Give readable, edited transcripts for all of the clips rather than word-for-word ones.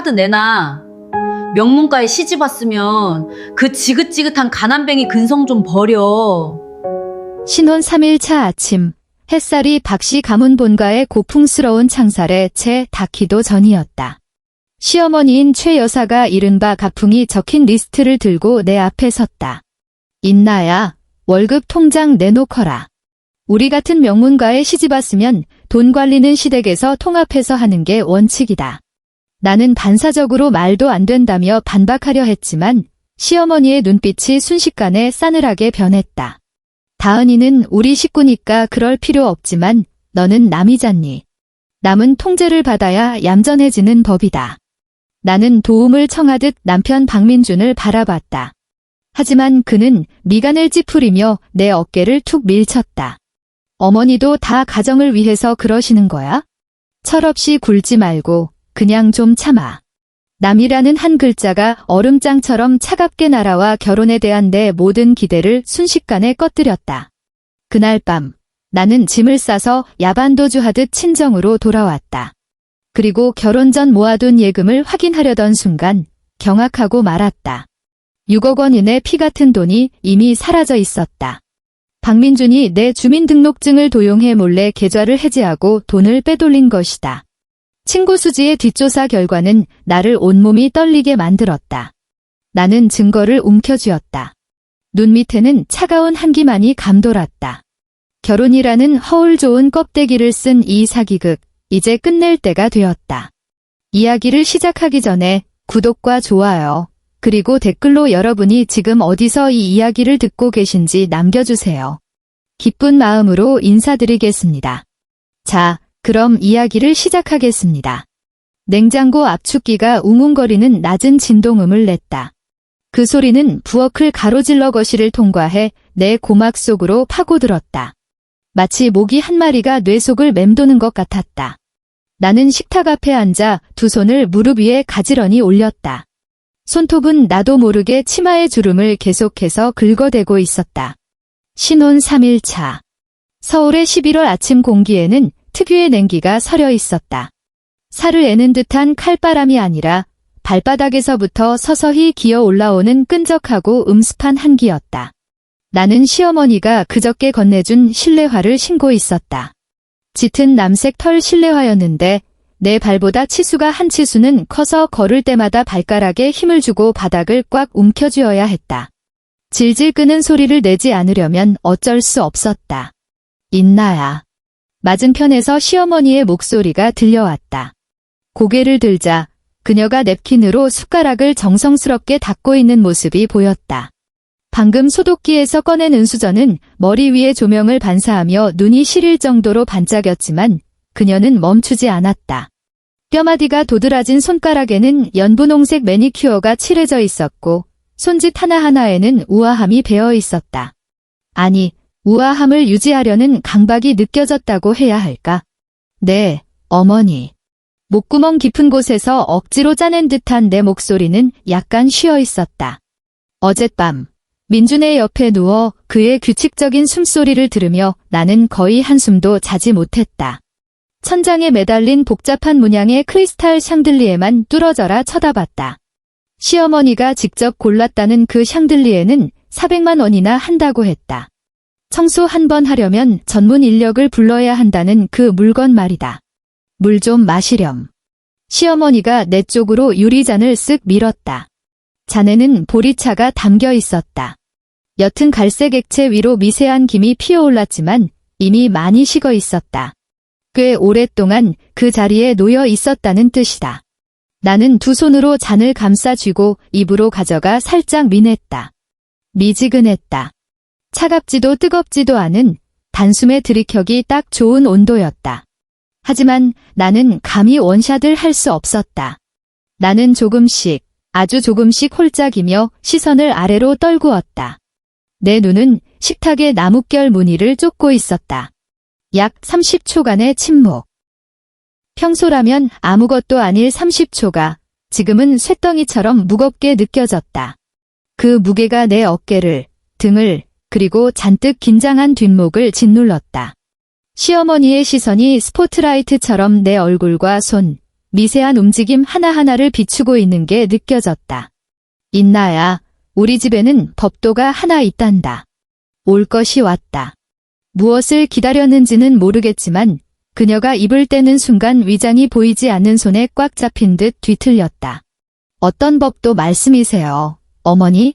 카드 내놔. 명문가에 시집 왔으면 그 지긋지긋한 가난뱅이 근성 좀 버려. 신혼 3일차 아침, 햇살이 박씨 가문 본가의 고풍스러운 창살에 채 닿기도 전이었다. 시어머니인 최 여사가 이른바 가풍이 적힌 리스트를 들고 내 앞에 섰다. 인나야, 월급 통장 내놓거라. 우리 같은 명문가에 시집 왔으면 돈 관리는 시댁에서 통합해서 하는 게 원칙이다. 나는 반사적으로 말도 안 된다며 반박하려 했지만 시어머니의 눈빛이 순식간에 싸늘하게 변했다. 다은이는 우리 식구니까 그럴 필요 없지만 너는 남이잖니. 남은 통제를 받아야 얌전해지는 법이다. 나는 도움을 청하듯 남편 박민준을 바라봤다. 하지만 그는 미간을 찌푸리며 내 어깨를 툭 밀쳤다. 어머니도 다 가정을 위해서 그러시는 거야? 철없이 굴지 말고 그냥 좀 참아. 남이라는 한 글자가 얼음장처럼 차갑게 날아와 결혼에 대한 내 모든 기대를 순식간에 꺼뜨렸다. 그날 밤 나는 짐을 싸서 야반도주하듯 친정으로 돌아왔다. 그리고 결혼 전 모아둔 예금을 확인하려던 순간 경악하고 말았다. 6억 원 이내 피 같은 돈이 이미 사라져 있었다. 박민준이 내 주민등록증을 도용해 몰래 계좌를 해지하고 돈을 빼돌린 것이다. 친구 수지의 뒷조사 결과는 나를 온몸이 떨리게 만들었다. 나는 증거를 움켜쥐었다. 눈 밑에는 차가운 한기만이 감돌았다. 결혼이라는 허울 좋은 껍데기를 쓴 이 사기극, 이제 끝낼 때가 되었다. 이야기를 시작하기 전에 구독과 좋아요, 그리고 댓글로 여러분이 지금 어디서 이 이야기를 듣고 계신지 남겨주세요. 기쁜 마음으로 인사드리겠습니다. 자, 그럼 이야기를 시작하겠습니다. 냉장고 압축기가 웅웅거리는 낮은 진동음을 냈다. 그 소리는 부엌을 가로질러 거실을 통과해 내 고막 속으로 파고들었다. 마치 모기 한 마리가 뇌 속을 맴도는 것 같았다. 나는 식탁 앞에 앉아 두 손을 무릎 위에 가지런히 올렸다. 손톱은 나도 모르게 치마의 주름을 계속해서 긁어대고 있었다. 신혼 3일차. 서울의 11월 아침 공기에는 특유의 냉기가 서려 있었다. 살을 애는 듯한 칼바람이 아니라 발바닥에서부터 서서히 기어 올라오는 끈적하고 음습한 한기였다. 나는 시어머니가 그저께 건네준 실내화를 신고 있었다. 짙은 남색 털 실내화였는데 내 발보다 치수가 한 치수는 커서 걸을 때마다 발가락에 힘을 주고 바닥을 꽉 움켜쥐어야 했다. 질질 끄는 소리를 내지 않으려면 어쩔 수 없었다. 인나야. 맞은편에서 시어머니의 목소리가 들려왔다. 고개를 들자 그녀가 냅킨으로 숟가락을 정성스럽게 닦고 있는 모습이 보였다. 방금 소독기에서 꺼낸 은수저는 머리 위에 조명을 반사하며 눈이 시릴 정도로 반짝였지만 그녀는 멈추지 않았다. 뼈마디가 도드라진 손가락에는 연분홍색 매니큐어가 칠해져 있었고 손짓 하나하나에는 우아함이 배어 있었다. 아니, 우아함을 유지하려는 강박이 느껴졌다고 해야 할까? 네, 어머니. 목구멍 깊은 곳에서 억지로 짜낸 듯한 내 목소리는 약간 쉬어 있었다. 어젯밤, 민준의 옆에 누워 그의 규칙적인 숨소리를 들으며 나는 거의 한숨도 자지 못했다. 천장에 매달린 복잡한 문양의 크리스탈 샹들리에만 뚫어져라 쳐다봤다. 시어머니가 직접 골랐다는 그 샹들리에는 400만 원이나 한다고 했다. 청소 한 번 하려면 전문 인력을 불러야 한다는 그 물건 말이다. 물 좀 마시렴. 시어머니가 내 쪽으로 유리잔을 쓱 밀었다. 잔에는 보리차가 담겨 있었다. 옅은 갈색 액체 위로 미세한 김이 피어올랐지만 이미 많이 식어 있었다. 꽤 오랫동안 그 자리에 놓여 있었다는 뜻이다. 나는 두 손으로 잔을 감싸 쥐고 입으로 가져가 살짝 미냈다. 미지근했다. 차갑지도 뜨겁지도 않은 단숨에 들이켜기 딱 좋은 온도였다. 하지만 나는 감히 원샷을 할 수 없었다. 나는 조금씩, 아주 조금씩 홀짝이며 시선을 아래로 떨구었다. 내 눈은 식탁의 나뭇결 무늬를 쫓고 있었다. 약 30초간의 침묵. 평소라면 아무것도 아닐 30초가 지금은 쇳덩이처럼 무겁게 느껴졌다. 그 무게가 내 어깨를, 등을, 그리고 잔뜩 긴장한 뒷목을 짓눌렀다. 시어머니의 시선이 스포트라이트처럼 내 얼굴과 손, 미세한 움직임 하나하나를 비추고 있는 게 느껴졌다. 인나야, 우리 집에는 법도가 하나 있단다. 올 것이 왔다. 무엇을 기다렸는지는 모르겠지만 그녀가 입을 떼는 순간 위장이 보이지 않는 손에 꽉 잡힌 듯 뒤틀렸다. 어떤 법도 말씀이세요, 어머니?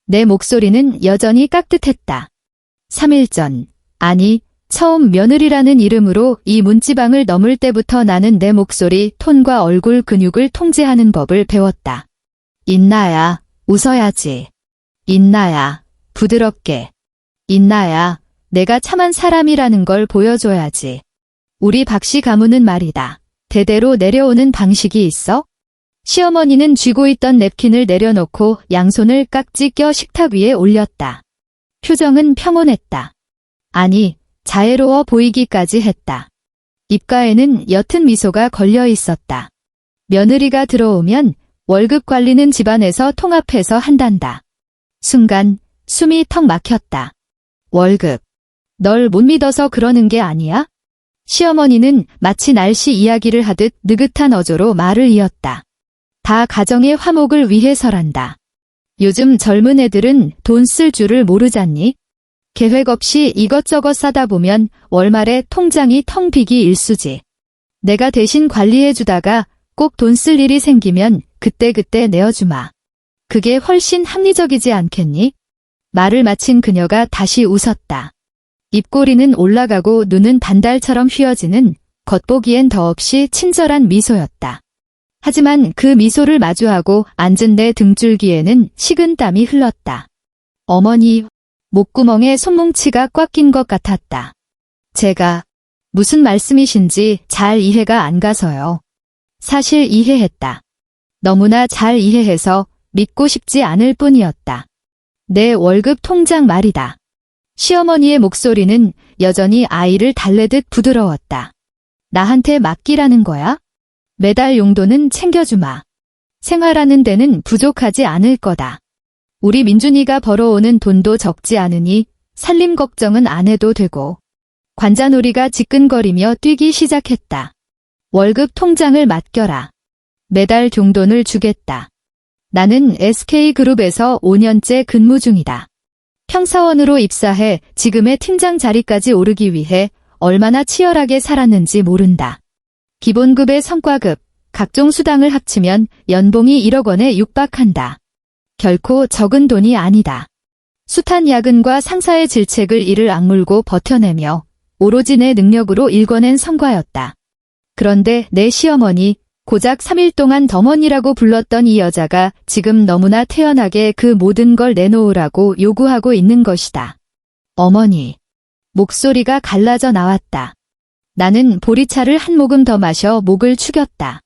내 목소리는 여전히 깍듯했다. 3일 전, 아니, 처음 며느리라는 이름으로 이 문지방을 넘을 때부터 나는 내 목소리, 톤과 얼굴 근육을 통제하는 법을 배웠다. 인나야, 웃어야지. 인나야, 부드럽게. 인나야, 내가 참한 사람이라는 걸 보여줘야지. 우리 박씨 가문은 말이다. 대대로 내려오는 방식이 있어? 시어머니는 쥐고 있던 냅킨을 내려놓고 양손을 깍지 껴 식탁 위에 올렸다. 표정은 평온했다. 아니, 자애로워 보이기까지 했다. 입가에는 옅은 미소가 걸려 있었다. 며느리가 들어오면 월급 관리는 집안에서 통합해서 한단다. 순간 숨이 턱 막혔다. 월급. 널 못 믿어서 그러는 게 아니야? 시어머니는 마치 날씨 이야기를 하듯 느긋한 어조로 말을 이었다. 다 가정의 화목을 위해서란다. 요즘 젊은 애들은 돈 쓸 줄을 모르잖니? 계획 없이 이것저것 사다 보면 월말에 통장이 텅 비기 일쑤지. 내가 대신 관리해주다가 꼭 돈 쓸 일이 생기면 그때그때 내어주마. 그게 훨씬 합리적이지 않겠니? 말을 마친 그녀가 다시 웃었다. 입꼬리는 올라가고 눈은 반달처럼 휘어지는 겉보기엔 더없이 친절한 미소였다. 하지만 그 미소를 마주하고 앉은 내 등줄기에는 식은 땀이 흘렀다. 어머니, 목구멍에 손뭉치가 꽉 낀 것 같았다. 제가 무슨 말씀이신지 잘 이해가 안 가서요. 사실 이해했다. 너무나 잘 이해해서 믿고 싶지 않을 뿐이었다. 내 월급 통장 말이다. 시어머니의 목소리는 여전히 아이를 달래듯 부드러웠다. 나한테 맡기라는 거야? 매달 용돈은 챙겨주마. 생활하는 데는 부족하지 않을 거다. 우리 민준이가 벌어오는 돈도 적지 않으니 살림 걱정은 안 해도 되고. 관자놀이가 지끈거리며 뛰기 시작했다. 월급 통장을 맡겨라. 매달 용돈을 주겠다. 나는 SK그룹에서 5년째 근무 중이다. 평사원으로 입사해 지금의 팀장 자리까지 오르기 위해 얼마나 치열하게 살았는지 모른다. 기본급의 성과급, 각종 수당을 합치면 연봉이 1억 원에 육박한다. 결코 적은 돈이 아니다. 숱한 야근과 상사의 질책을 이를 악물고 버텨내며 오로지 내 능력으로 일궈낸 성과였다. 그런데 내 시어머니, 고작 3일 동안 덤원이라고 불렀던 이 여자가 지금 너무나 태연하게 그 모든 걸 내놓으라고 요구하고 있는 것이다. 어머니. 목소리가 갈라져 나왔다. 나는 보리차를 한 모금 더 마셔 목을 축였다.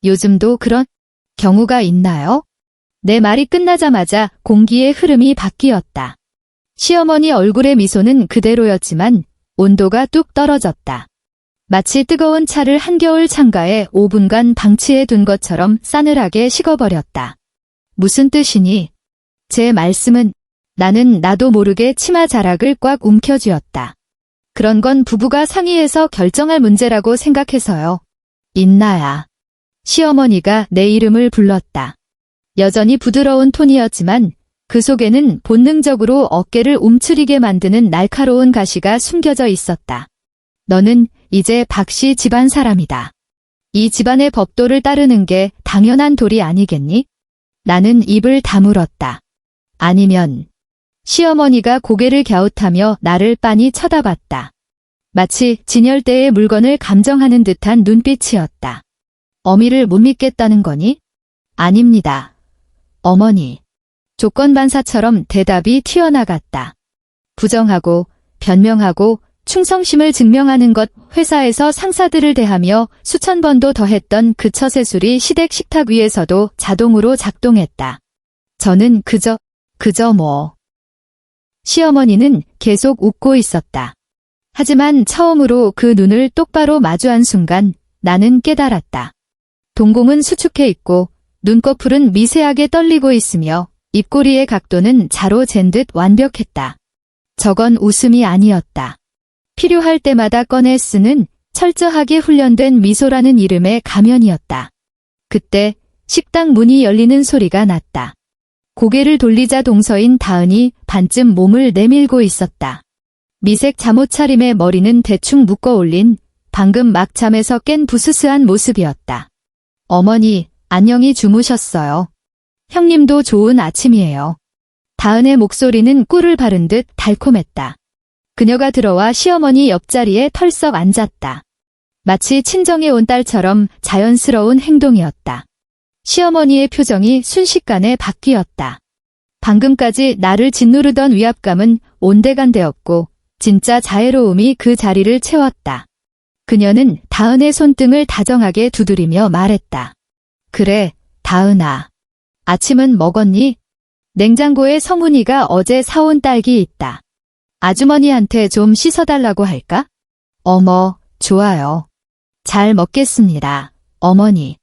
요즘도 그런 경우가 있나요? 내 말이 끝나자마자 공기의 흐름이 바뀌었다. 시어머니 얼굴의 미소는 그대로였지만 온도가 뚝 떨어졌다. 마치 뜨거운 차를 한겨울 창가에 5분간 방치해 둔 것처럼 싸늘하게 식어버렸다. 무슨 뜻이니? 제 말씀은 나는 나도 모르게 치마 자락을 꽉 움켜쥐었다. 그런 건 부부가 상의해서 결정할 문제라고 생각해서요. 인나야. 시어머니가 내 이름을 불렀다. 여전히 부드러운 톤이었지만 그 속에는 본능적으로 어깨를 움츠리게 만드는 날카로운 가시가 숨겨져 있었다. 너는 이제 박씨 집안 사람이다. 이 집안의 법도를 따르는 게 당연한 도리 아니겠니? 나는 입을 다물었다. 아니면 시어머니가 고개를 갸웃하며 나를 빤히 쳐다봤다. 마치 진열대의 물건을 감정하는 듯한 눈빛이었다. 어미를 못 믿겠다는 거니? 아닙니다. 어머니. 조건반사처럼 대답이 튀어나갔다. 부정하고 변명하고 충성심을 증명하는 것, 회사에서 상사들을 대하며 수천 번도 더했던 그 처세술이 시댁 식탁 위에서도 자동으로 작동했다. 저는 그저 뭐. 시어머니는 계속 웃고 있었다. 하지만 처음으로 그 눈을 똑바로 마주한 순간 나는 깨달았다. 동공은 수축해 있고 눈꺼풀은 미세하게 떨리고 있으며 입꼬리의 각도는 자로 잰 듯 완벽했다. 저건 웃음이 아니었다. 필요할 때마다 꺼내 쓰는 철저하게 훈련된 미소라는 이름의 가면이었다. 그때 식당 문이 열리는 소리가 났다. 고개를 돌리자 동서인 다은이 반쯤 몸을 내밀고 있었다. 미색 잠옷 차림에 머리는 대충 묶어 올린 방금 막 잠에서 깬 부스스한 모습이었다. 어머니, 안녕히 주무셨어요. 형님도 좋은 아침이에요. 다은의 목소리는 꿀을 바른 듯 달콤했다. 그녀가 들어와 시어머니 옆자리에 털썩 앉았다. 마치 친정에 온 딸처럼 자연스러운 행동이었다. 시어머니의 표정이 순식간에 바뀌었다. 방금까지 나를 짓누르던 위압감은 온데간데없고 진짜 자애로움이 그 자리를 채웠다. 그녀는 다은의 손등을 다정하게 두드리며 말했다. 그래, 다은아. 아침은 먹었니? 냉장고에 성훈이가 어제 사온 딸기 있다. 아주머니한테 좀 씻어달라고 할까? 어머, 좋아요. 잘 먹겠습니다, 어머니.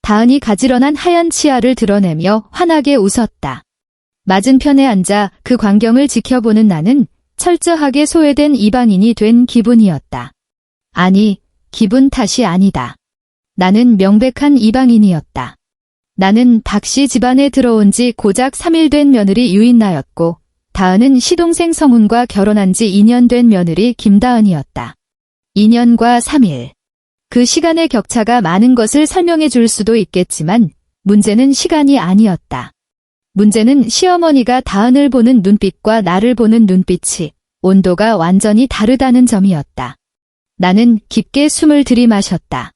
다은이 가지런한 하얀 치아를 드러내며 환하게 웃었다. 맞은편에 앉아 그 광경을 지켜보는 나는 철저하게 소외된 이방인이 된 기분이었다. 아니, 기분 탓이 아니다. 나는 명백한 이방인이었다. 나는 박씨 집안에 들어온 지 고작 3일 된 며느리 유인나였고 다은은 시동생 성훈과 결혼한 지 2년 된 며느리 김다은이었다. 2년과 3일. 그 시간의 격차가 많은 것을 설명해 줄 수도 있겠지만 문제는 시간이 아니었다. 문제는 시어머니가 다은을 보는 눈빛과 나를 보는 눈빛이 온도가 완전히 다르다는 점이었다. 나는 깊게 숨을 들이마셨다.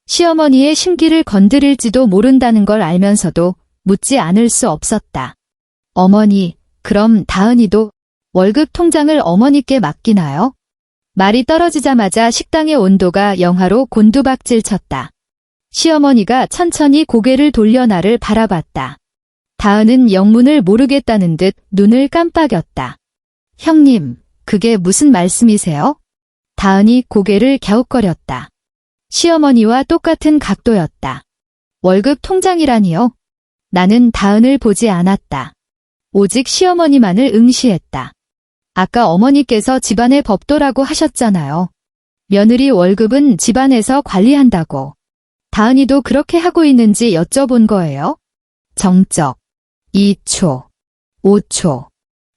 시어머니의 심기를 건드릴지도 모른다는 걸 알면서도 묻지 않을 수 없었다. 어머니, 그럼 다은이도 월급 통장을 어머니께 맡기나요? 말이 떨어지자마자 식당의 온도가 영하로 곤두박질 쳤다. 시어머니가 천천히 고개를 돌려 나를 바라봤다. 다은은 영문을 모르겠다는 듯 눈을 깜빡였다. 형님, 그게 무슨 말씀이세요? 다은이 고개를 갸웃거렸다. 시어머니와 똑같은 각도였다. 월급 통장이라니요? 나는 다은을 보지 않았다. 오직 시어머니만을 응시했다. 아까 어머니께서 집안의 법도라고 하셨잖아요. 며느리 월급은 집안에서 관리한다고. 다은이도 그렇게 하고 있는지 여쭤본 거예요. 정적. 2초, 5초,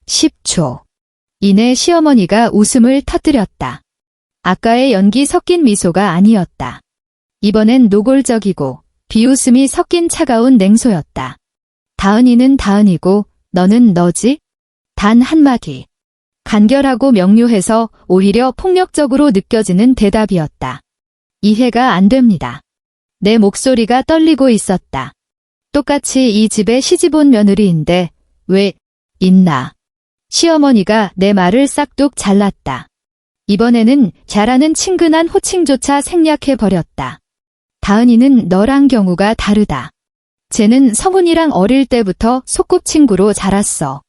10초. 이내 시어머니가 웃음을 터뜨렸다. 아까의 연기 섞인 미소가 아니었다. 이번엔 노골적이고 비웃음이 섞인 차가운 냉소였다. 다은이는 다은이고 너는 너지? 단 한마디. 간결하고 명료해서 오히려 폭력적으로 느껴지는 대답이었다. 이해가 안 됩니다. 내 목소리가 떨리고 있었다. 똑같이 이 집에 시집온 며느리인데 왜 있나? 시어머니가 내 말을 싹둑 잘랐다. 이번에는 잘하는 친근한 호칭조차 생략해버렸다. 다은이는 너랑 경우가 다르다. 쟤는 성훈이랑 어릴 때부터 소꿉친구로 자랐어.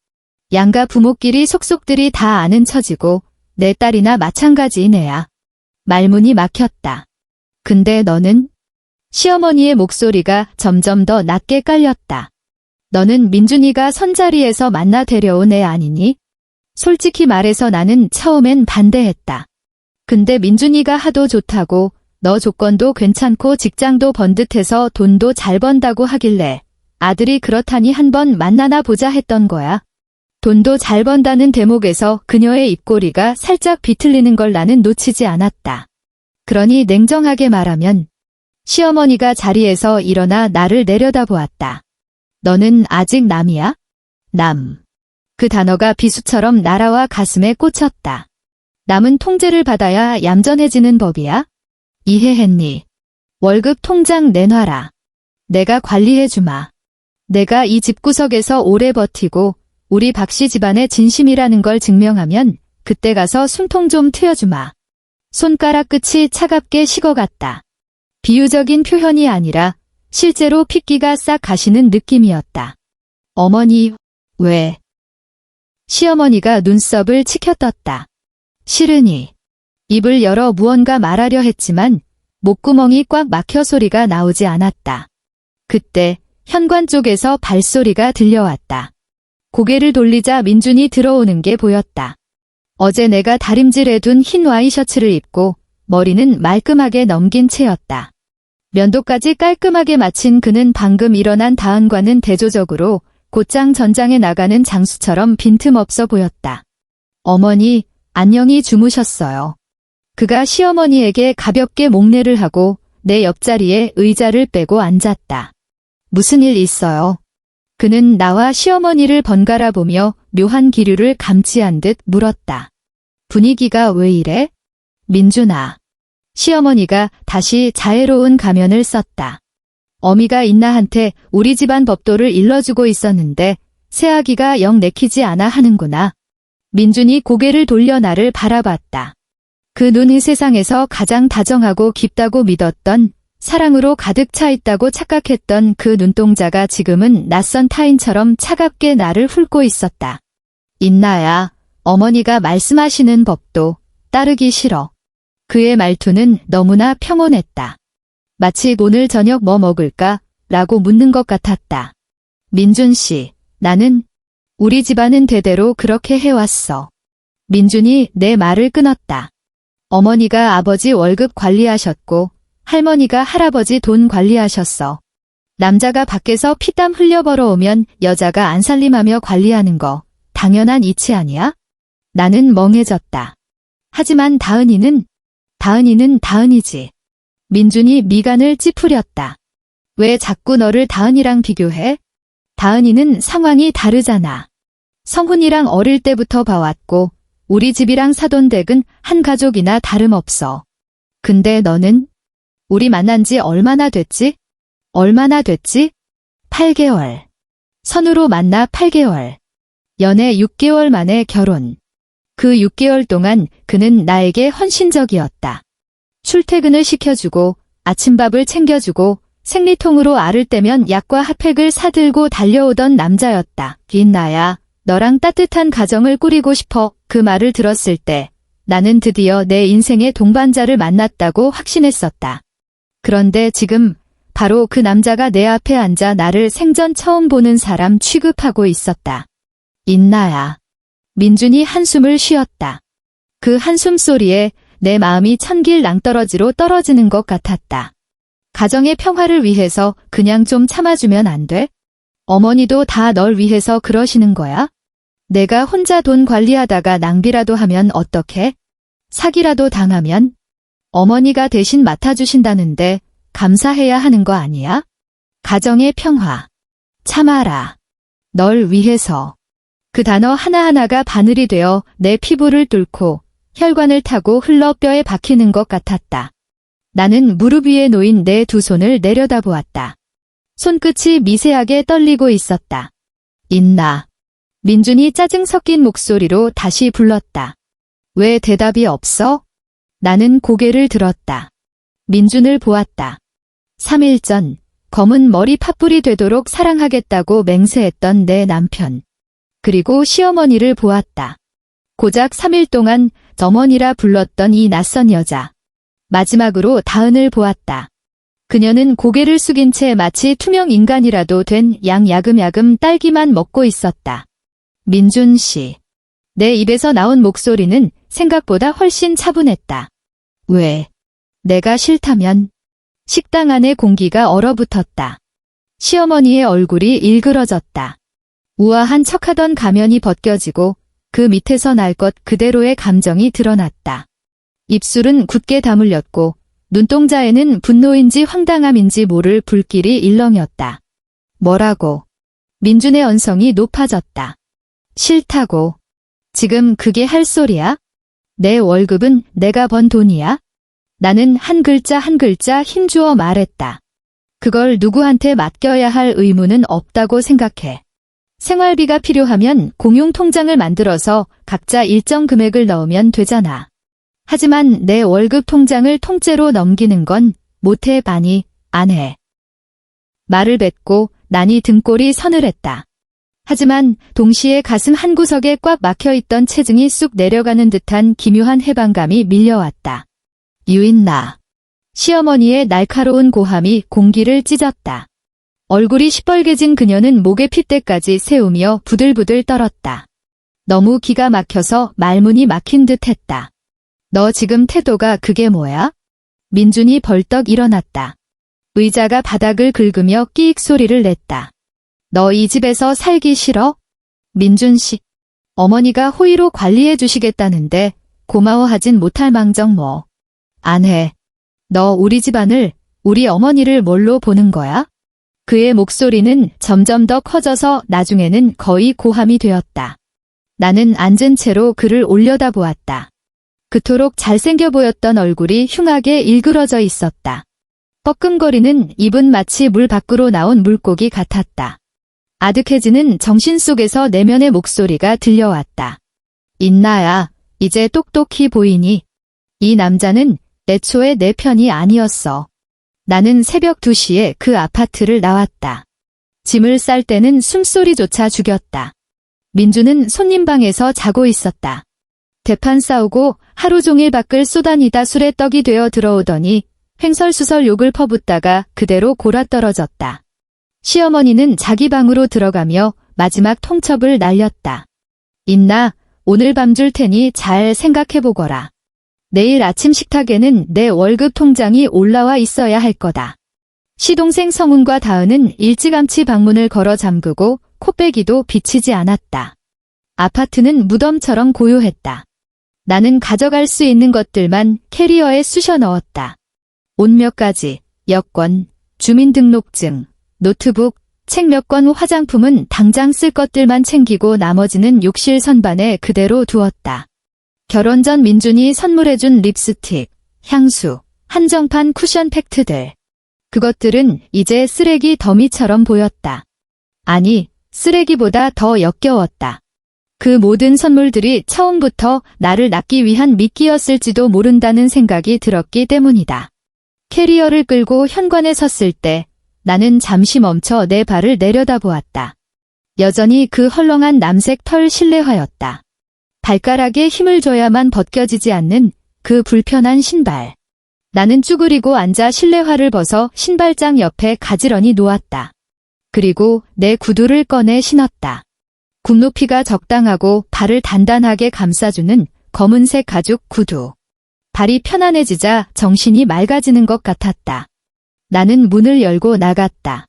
양가 부모끼리 속속들이 다 아는 처지고 내 딸이나 마찬가지인 애야. 말문이 막혔다. 근데 너는? 시어머니의 목소리가 점점 더 낮게 깔렸다. 너는 민준이가 선자리에서 만나 데려온 애 아니니? 솔직히 말해서 나는 처음엔 반대했다. 근데 민준이가 하도 좋다고 너 조건도 괜찮고 직장도 번듯해서 돈도 잘 번다고 하길래 아들이 그렇다니 한번 만나나 보자 했던 거야. 돈도 잘 번다는 대목에서 그녀의 입꼬리가 살짝 비틀리는 걸 나는 놓치지 않았다. 그러니 냉정하게 말하면 시어머니가 자리에서 일어나 나를 내려다보았다. 너는 아직 남이야? 남. 그 단어가 비수처럼 날아와 가슴에 꽂혔다. 남은 통제를 받아야 얌전해지는 법이야? 이해했니? 월급 통장 내놔라. 내가 관리해주마. 내가 이 집구석에서 오래 버티고 우리 박씨 집안의 진심이라는 걸 증명하면 그때 가서 숨통 좀 트여주마. 손가락 끝이 차갑게 식어갔다. 비유적인 표현이 아니라 실제로 핏기가 싹 가시는 느낌이었다. 어머니, 왜? 시어머니가 눈썹을 치켜떴다. 싫으니. 입을 열어 무언가 말하려 했지만 목구멍이 꽉 막혀 소리가 나오지 않았다. 그때 현관 쪽에서 발소리가 들려왔다. 고개를 돌리자 민준이 들어오는 게 보였다. 어제 내가 다림질해둔 흰 와이셔츠를 입고 머리는 말끔하게 넘긴 채였다. 면도까지 깔끔하게 마친 그는 방금 일어난 다은과는 대조적으로 곧장 전장에 나가는 장수처럼 빈틈없어 보였다. 어머니, 안녕히 주무셨어요. 그가 시어머니에게 가볍게 목례를 하고 내 옆자리에 의자를 빼고 앉았다. 무슨 일 있어요? 그는 나와 시어머니를 번갈아 보며 묘한 기류를 감지한 듯 물었다. 분위기가 왜 이래? 민준아. 시어머니가 다시 자애로운 가면을 썼다. 어미가 인나한테 우리 집안 법도를 일러주고 있었는데 새아기가 영 내키지 않아 하는구나. 민준이 고개를 돌려 나를 바라봤다. 그 눈이 세상에서 가장 다정하고 깊다고 믿었던, 사랑으로 가득 차 있다고 착각했던 그 눈동자가 지금은 낯선 타인처럼 차갑게 나를 훑고 있었다. 인나야, 어머니가 말씀하시는 법도 따르기 싫어. 그의 말투는 너무나 평온했다. 마치 오늘 저녁 뭐 먹을까? 라고 묻는 것 같았다. 민준 씨, 나는 우리 집안은 대대로 그렇게 해왔어. 민준이 내 말을 끊었다. 어머니가 아버지 월급 관리하셨고 할머니가 할아버지 돈 관리하셨어. 남자가 밖에서 피땀 흘려 벌어오면 여자가 안살림하며 관리하는 거 당연한 이치 아니야? 나는 멍해졌다. 하지만 다은이는 다은이지. 민준이 미간을 찌푸렸다. 왜 자꾸 너를 다은이랑 비교해? 다은이는 상황이 다르잖아. 성훈이랑 어릴 때부터 봐왔고 우리 집이랑 사돈댁은 한 가족이나 다름없어. 근데 너는? 우리 만난 지 얼마나 됐지? 8개월. 선으로 만나 8개월. 연애 6개월 만에 결혼. 그 6개월 동안 그는 나에게 헌신적이었다. 출퇴근을 시켜주고 아침밥을 챙겨주고 생리통으로 알을 떼면 약과 핫팩을 사들고 달려오던 남자였다. 인나야, 너랑 따뜻한 가정을 꾸리고 싶어. 그 말을 들었을 때 나는 드디어 내 인생의 동반자를 만났다고 확신했었다. 그런데 지금 바로 그 남자가 내 앞에 앉아 나를 생전 처음 보는 사람 취급하고 있었다. 인나야. 민준이 한숨을 쉬었다. 그 한숨 소리에 내 마음이 천길 낭떠러지로 떨어지는 것 같았다. 가정의 평화를 위해서 그냥 좀 참아주면 안 돼? 어머니도 다 널 위해서 그러시는 거야? 내가 혼자 돈 관리하다가 낭비라도 하면 어떡해? 사기라도 당하면? 어머니가 대신 맡아주신다는데 감사해야 하는 거 아니야? 가정의 평화. 참아라. 널 위해서. 그 단어 하나하나가 바늘이 되어 내 피부를 뚫고 혈관을 타고 흘러 뼈에 박히는 것 같았다. 나는 무릎 위에 놓인 내 두 손을 내려다보았다. 손끝이 미세하게 떨리고 있었다. 인나. 민준이 짜증 섞인 목소리로 다시 불렀다. 왜 대답이 없어? 나는 고개를 들었다. 민준을 보았다. 3일 전 검은 머리 팥불이 되도록 사랑하겠다고 맹세했던 내 남편. 그리고 시어머니를 보았다. 고작 3일 동안 어머니라 불렀던 이 낯선 여자. 마지막으로 다은을 보았다. 그녀는 고개를 숙인 채 마치 투명 인간이라도 된 양 야금야금 딸기만 먹고 있었다. 민준 씨. 내 입에서 나온 목소리는 생각보다 훨씬 차분했다. 왜? 내가 싫다면? 식당 안의 공기가 얼어붙었다. 시어머니의 얼굴이 일그러졌다. 우아한 척하던 가면이 벗겨지고 그 밑에서 날 것 그대로의 감정이 드러났다. 입술은 굳게 다물렸고 눈동자에는 분노인지 황당함인지 모를 불길이 일렁였다. 뭐라고? 민준의 언성이 높아졌다. 싫다고. 지금 그게 할 소리야? 내 월급은 내가 번 돈이야? 나는 한 글자 한 글자 힘주어 말했다. 그걸 누구한테 맡겨야 할 의무는 없다고 생각해. 생활비가 필요하면 공용 통장을 만들어서 각자 일정 금액을 넣으면 되잖아. 하지만 내 월급 통장을 통째로 넘기는 건 못해 바니 안 해. 말을 뱉고 난이 등골이 서늘했다. 하지만 동시에 가슴 한구석에 꽉 막혀있던 체증이 쑥 내려가는 듯한 기묘한 해방감이 밀려왔다. 유인나. 시어머니의 날카로운 고함이 공기를 찢었다. 얼굴이 시뻘개진 그녀는 목에 핏대까지 세우며 부들부들 떨었다. 너무 기가 막혀서 말문이 막힌 듯 했다. 너 지금 태도가 그게 뭐야? 민준이 벌떡 일어났다. 의자가 바닥을 긁으며 끼익 소리를 냈다. 너 이 집에서 살기 싫어? 민준 씨. 어머니가 호의로 관리해 주시겠다는데 고마워하진 못할 망정 뭐. 안 해. 너 우리 집안을, 우리 어머니를 뭘로 보는 거야? 그의 목소리는 점점 더 커져서 나중에는 거의 고함이 되었다. 나는 앉은 채로 그를 올려다보았다. 그토록 잘생겨 보였던 얼굴이 흉하게 일그러져 있었다. 뻐끔거리는 입은 마치 물 밖으로 나온 물고기 같았다. 아득해지는 정신 속에서 내면의 목소리가 들려왔다. 인나야, 이제 똑똑히 보이니? 이 남자는 애초에 내 편이 아니었어. 나는 새벽 2시에 그 아파트를 나왔다. 짐을 쌀 때는 숨소리조차 죽였다. 민주는 손님 방에서 자고 있었다. 대판 싸우고 하루 종일 밖을 쏘다니다 술에 떡이 되어 들어오더니 횡설수설 욕을 퍼붓다가 그대로 골아떨어졌다. 시어머니는 자기 방으로 들어가며 마지막 통첩을 날렸다. 인나, 오늘 밤 줄 테니 잘 생각해보거라. 내일 아침 식탁에는 내 월급 통장이 올라와 있어야 할 거다. 시동생 성훈과 다은은 일찌감치 방문을 걸어 잠그고 코빼기도 비치지 않았다. 아파트는 무덤처럼 고요했다. 나는 가져갈 수 있는 것들만 캐리어에 쑤셔 넣었다. 옷 몇 가지, 여권, 주민등록증, 노트북, 책 몇 권, 화장품은 당장 쓸 것들만 챙기고 나머지는 욕실 선반에 그대로 두었다. 결혼 전 민준이 선물해준 립스틱, 향수, 한정판 쿠션 팩트들. 그것들은 이제 쓰레기 더미처럼 보였다. 아니, 쓰레기보다 더 역겨웠다. 그 모든 선물들이 처음부터 나를 낳기 위한 미끼였을지도 모른다는 생각이 들었기 때문이다. 캐리어를 끌고 현관에 섰을 때 나는 잠시 멈춰 내 발을 내려다보았다. 여전히 그 헐렁한 남색 털 실내화였다. 발가락에 힘을 줘야만 벗겨지지 않는 그 불편한 신발. 나는 쭈그리고 앉아 실내화를 벗어 신발장 옆에 가지런히 놓았다. 그리고 내 구두를 꺼내 신었다. 굽높이가 적당하고 발을 단단하게 감싸주는 검은색 가죽 구두. 발이 편안해지자 정신이 맑아지는 것 같았다. 나는 문을 열고 나갔다.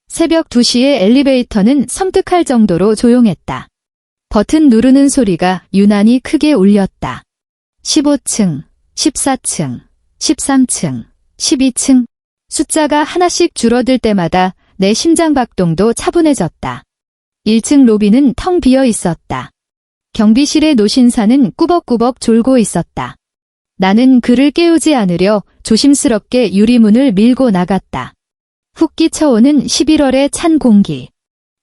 새벽 2시에 엘리베이터는 섬뜩할 정도로 조용했다. 버튼 누르는 소리가 유난히 크게 울렸다. 15층, 14층, 13층, 12층. 숫자가 하나씩 줄어들 때마다 내 심장 박동도 차분해졌다. 1층 로비는 텅 비어 있었다. 경비실의 노신사는 꾸벅꾸벅 졸고 있었다. 나는 그를 깨우지 않으려 조심스럽게 유리문을 밀고 나갔다. 훅 끼쳐오는 11월의 찬 공기.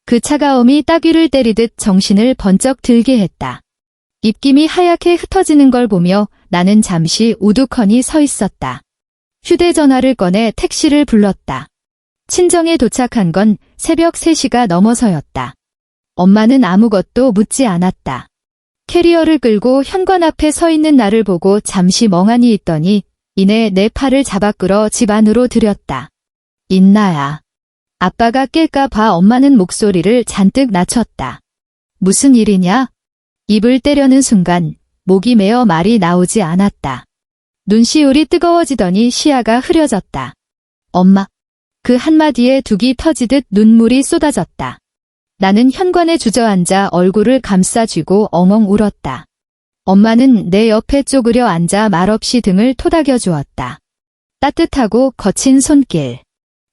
그 차가움이 따귀를 때리듯 정신을 번쩍 들게 했다. 입김이 하얗게 흩어지는 걸 보며 나는 잠시 우두커니 서 있었다. 휴대전화를 꺼내 택시를 불렀다. 친정에 도착한 건 새벽 3시가 넘어서였다. 엄마는 아무것도 묻지 않았다. 캐리어를 끌고 현관 앞에 서 있는 나를 보고 잠시 멍하니 있더니 이내 내 팔을 잡아 끌어 집 안으로 들였다. 인나야. 아빠가 깰까 봐 엄마는 목소리를 잔뜩 낮췄다. 무슨 일이냐? 입을 떼려는 순간 목이 메어 말이 나오지 않았다. 눈시울이 뜨거워지더니 시야가 흐려졌다. 엄마. 그 한마디에 둑이 터지듯 눈물이 쏟아졌다. 나는 현관에 주저앉아 얼굴을 감싸쥐고 엉엉 울었다. 엄마는 내 옆에 쪼그려 앉아 말없이 등을 토닥여 주었다. 따뜻하고 거친 손길.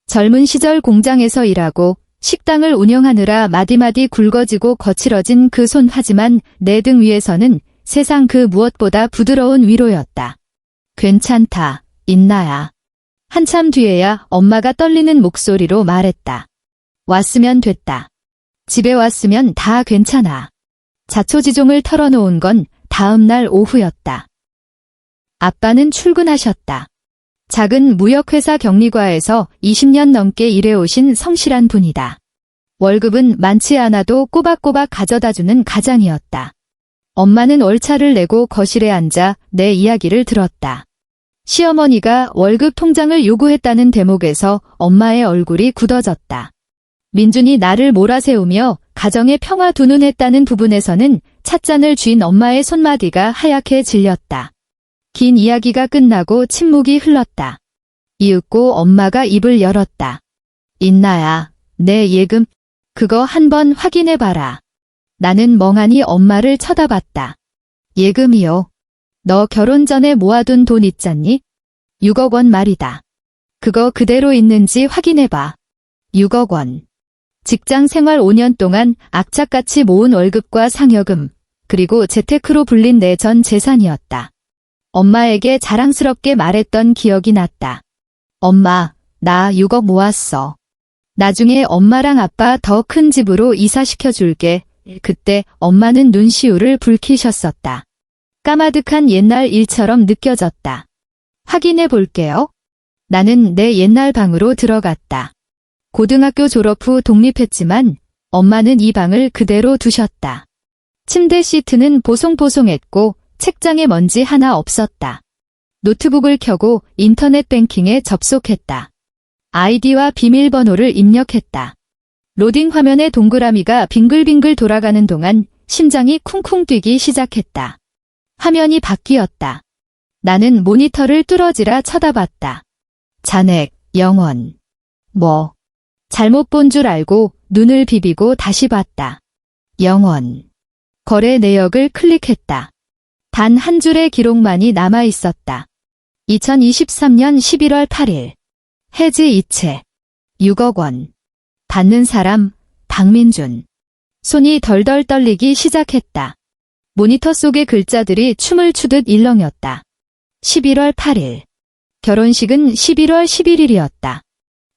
젊은 시절 공장에서 일하고 식당을 운영하느라 마디마디 굵어지고 거칠어진 그 손, 하지만 내 등 위에서는 세상 그 무엇보다 부드러운 위로였다. 괜찮다, 인나야. 한참 뒤에야 엄마가 떨리는 목소리로 말했다. 왔으면 됐다. 집에 왔으면 다 괜찮아. 자초지종을 털어놓은 건 다음 날 오후였다. 아빠는 출근하셨다. 작은 무역회사 격리과에서 20년 넘게 일해오신 성실한 분이다. 월급은 많지 않아도 꼬박꼬박 가져다주는 가장이었다. 엄마는 월차를 내고 거실에 앉아 내 이야기를 들었다. 시어머니가 월급 통장을 요구했다는 대목에서 엄마의 얼굴이 굳어졌다. 민준이 나를 몰아세우며 가정의 평화 두둔했다는 부분에서는 찻잔을 쥔 엄마의 손마디가 하얗게 질렸다. 긴 이야기가 끝나고 침묵이 흘렀다. 이윽고 엄마가 입을 열었다. 인나야, 내 예금, 그거 한번 확인해봐라. 나는 멍하니 엄마를 쳐다봤다. 예금이요? 너 결혼 전에 모아둔 돈 있잖니? 6억 원 말이다. 그거 그대로 있는지 확인해봐. 6억 원. 직장 생활 5년 동안 악착같이 모은 월급과 상여금, 그리고 재테크로 불린 내 전 재산이었다. 엄마에게 자랑스럽게 말했던 기억이 났다. 엄마, 나 6억 모았어. 나중에 엄마랑 아빠 더 큰 집으로 이사시켜줄게. 그때 엄마는 눈시울을 붉히셨었다. 까마득한 옛날 일처럼 느껴졌다. 확인해 볼게요. 나는 내 옛날 방으로 들어갔다. 고등학교 졸업 후 독립했지만 엄마는 이 방을 그대로 두셨다. 침대 시트는 보송보송했고 책장에 먼지 하나 없었다. 노트북을 켜고 인터넷 뱅킹에 접속했다. 아이디와 비밀번호를 입력했다. 로딩 화면의 동그라미가 빙글빙글 돌아가는 동안 심장이 쿵쿵 뛰기 시작했다. 화면이 바뀌었다. 나는 모니터를 뚫어지라 쳐다봤다. 잔액, 영원. 뭐? 잘못 본 줄 알고 눈을 비비고 다시 봤다. 영원. 거래 내역을 클릭했다. 단 한 줄의 기록만이 남아 있었다. 2023년 11월 8일. 해지 이체. 6억 원. 받는 사람, 박민준. 손이 덜덜 떨리기 시작했다. 모니터 속의 글자들이 춤을 추듯 일렁였다. 11월 8일. 결혼식은 11월 11일이었다.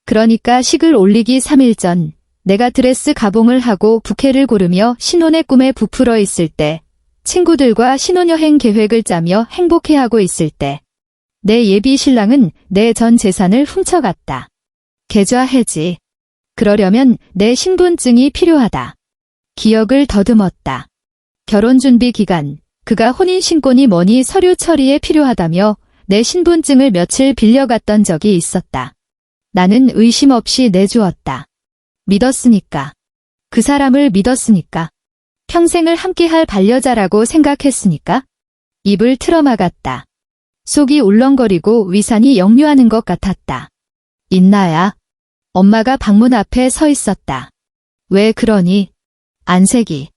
그러니까 식을 올리기 3일 전, 내가 드레스 가봉을 하고 부케를 고르며 신혼의 꿈에 부풀어 있을 때, 친구들과 신혼여행 계획을 짜며 행복해하고 있을 때, 내 예비 신랑은 내 전 재산을 훔쳐갔다. 계좌 해지. 그러려면 내 신분증이 필요하다. 기억을 더듬었다. 결혼 준비 기간, 그가 혼인신고니 뭐니 서류 처리에 필요하다며 내 신분증을 며칠 빌려갔던 적이 있었다. 나는 의심 없이 내주었다. 믿었으니까. 그 사람을 믿었으니까. 평생을 함께할 반려자라고 생각했으니까. 입을 틀어막았다. 속이 울렁거리고 위산이 역류하는 것 같았다. 인나야. 엄마가 방문 앞에 서 있었다. 왜 그러니? 안색이.